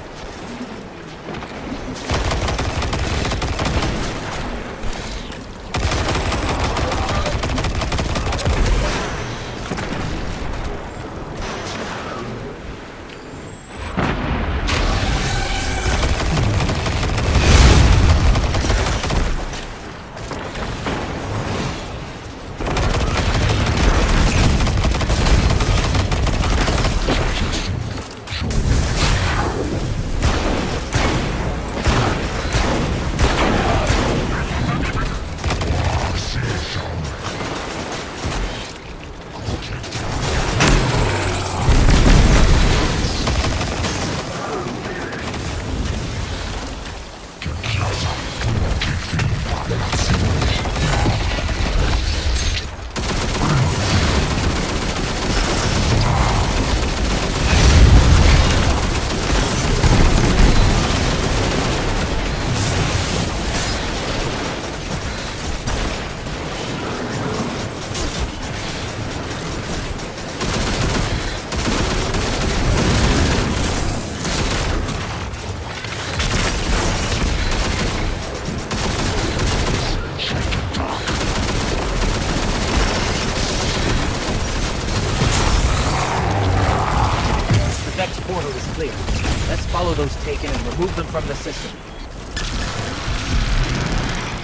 Follow those Taken and remove them from the system.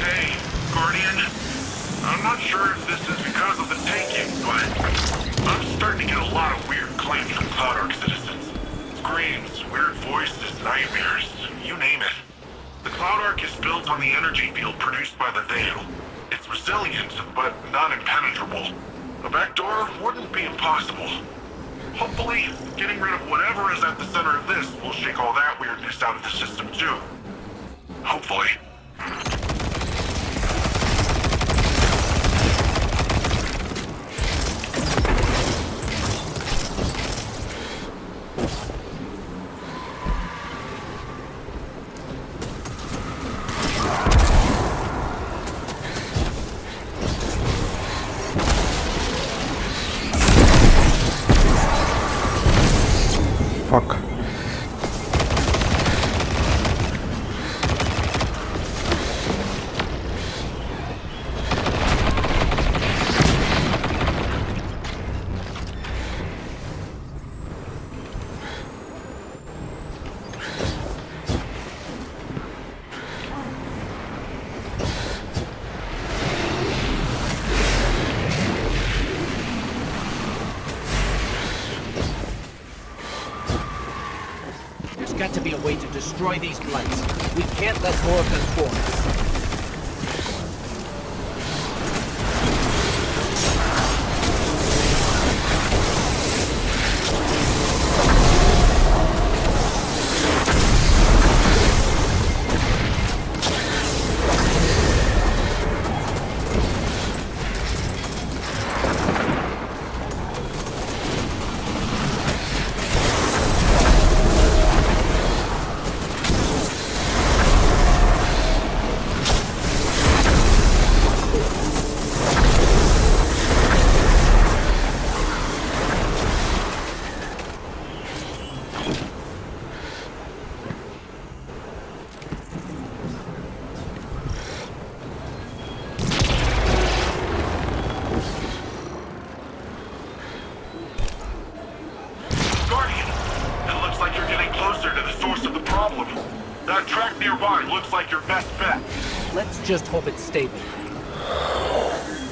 Hey, Guardian. I'm not sure if this is because of the Taken, but I'm starting to get a lot of weird claims from Cloud Ark citizens. Screams, weird voices, nightmares, you name it. The Cloud Ark is built on the energy field produced by the Veil. It's resilient, but not impenetrable. A backdoor wouldn't be impossible. Hopefully, getting rid of whatever is at the center of this will shake all that weirdness out of the system too. Hopefully. Fuck. had to be a way to destroy these blights. We can't let more of them form. Let's just hope it's stable.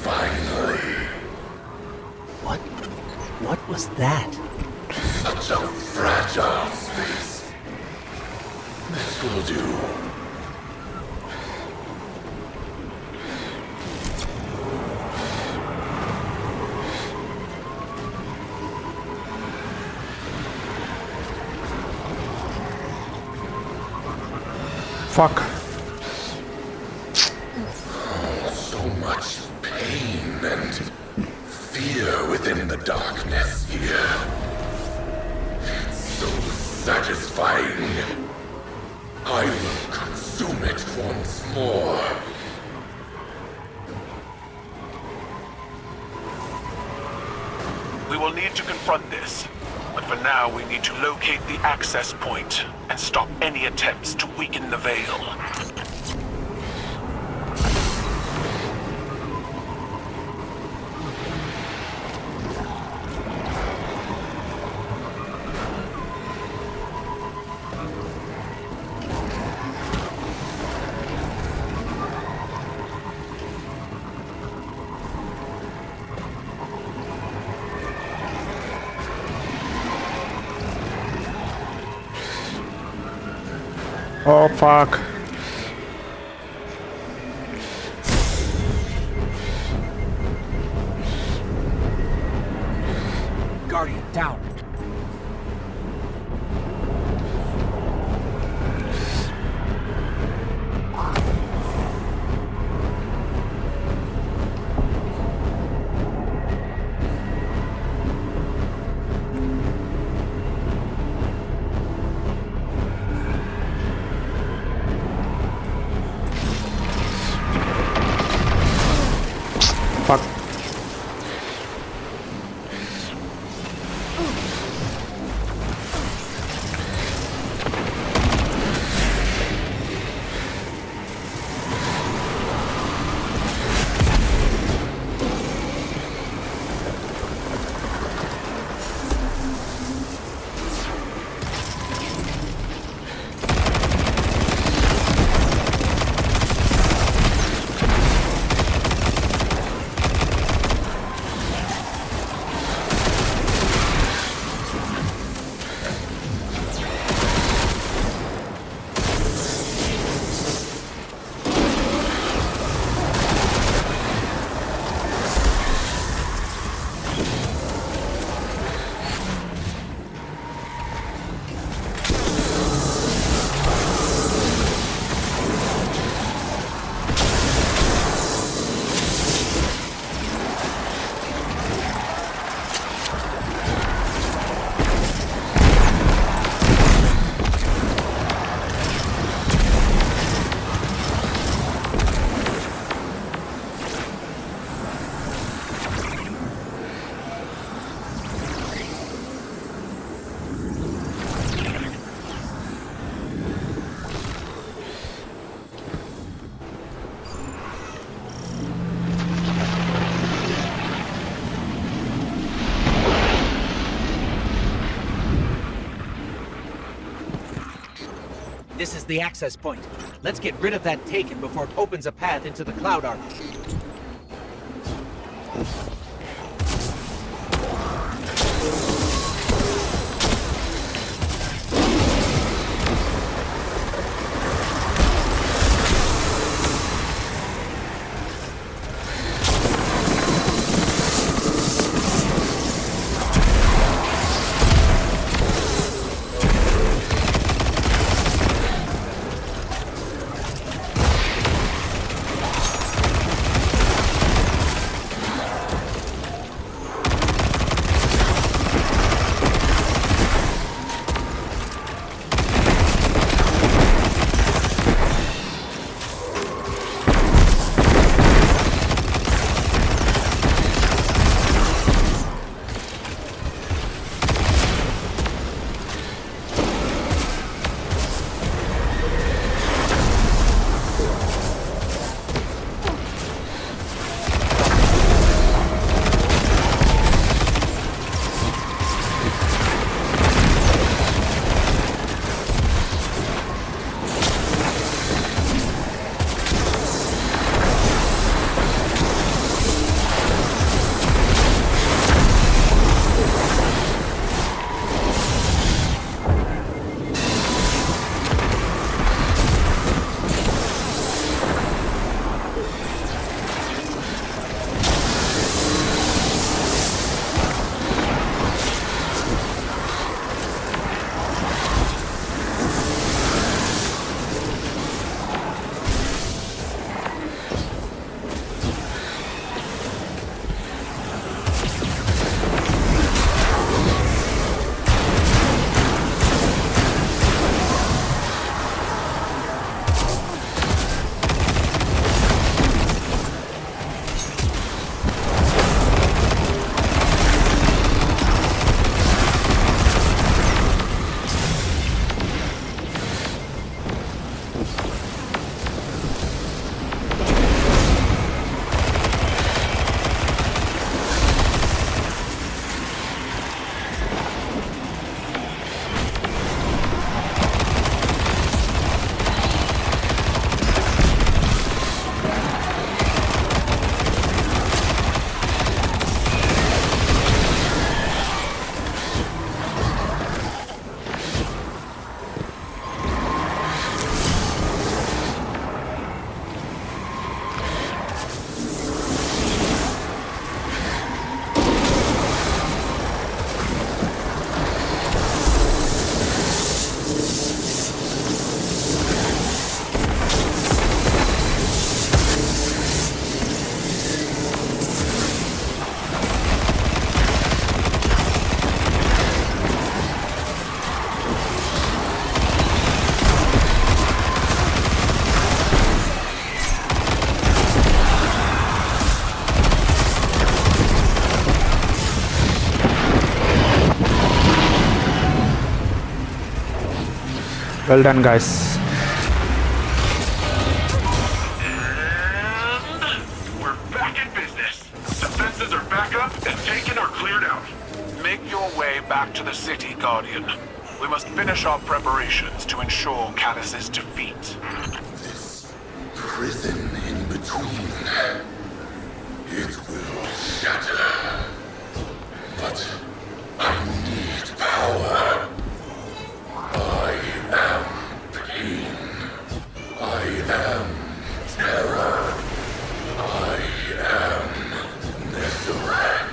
Finally. What was that? Such a fragile space. This will do. Fuck. So much pain and fear within the darkness here. It's so satisfying. I will consume it once more. We will need to confront this. But for now, we need to locate the access point and stop any attempts to weaken the Veil. Oh fuck. Guardian, down. Fuck. This is the access point. Let's get rid of that taken before it opens a path into the Cloud Ark. Well done, guys. And we're back in business. Defenses are back up and taken or cleared out. Make your way back to the city, Guardian. We must finish our preparations to ensure Callus's defeat. This prison in between, it will shatter. But I need power. I am pain. I am terror. I am Netherrack.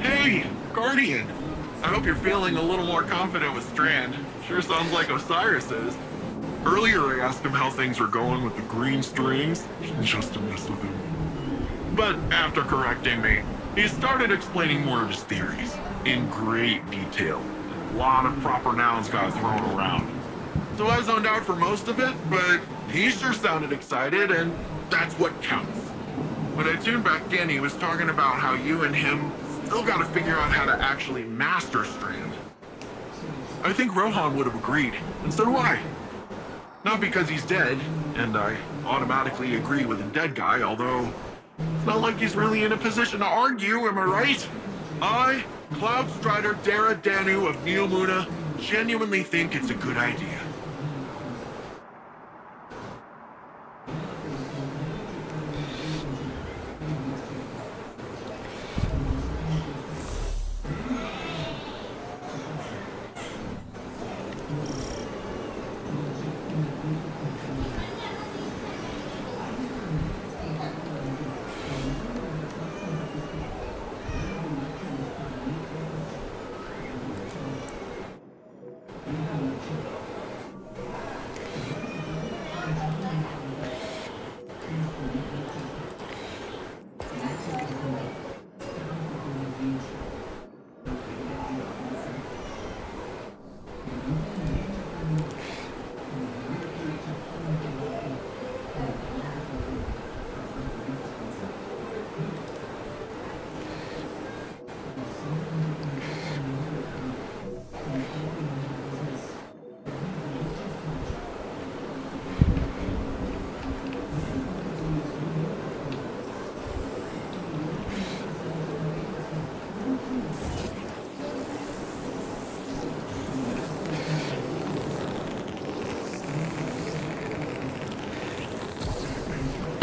Hey, Guardian! I hope you're feeling a little more confident with Strand. Sure sounds like Osiris is. Earlier I asked him how things were going with the green strings, just to mess with him. But after correcting me, he started explaining more of his theories, in great detail. A lot of proper nouns got thrown around. So I zoned out for most of it, but he sure sounded excited, and that's what counts. When I tuned back in, he was talking about how you and him still gotta figure out how to actually master Strand. I think Rohan would have agreed, and so do I. Not because he's dead, and I automatically agree with a dead guy, although it's not like he's really in a position to argue, am I right? I, Cloud Strider Dara Danu of Neomuna, genuinely think it's a good idea.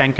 Thank you.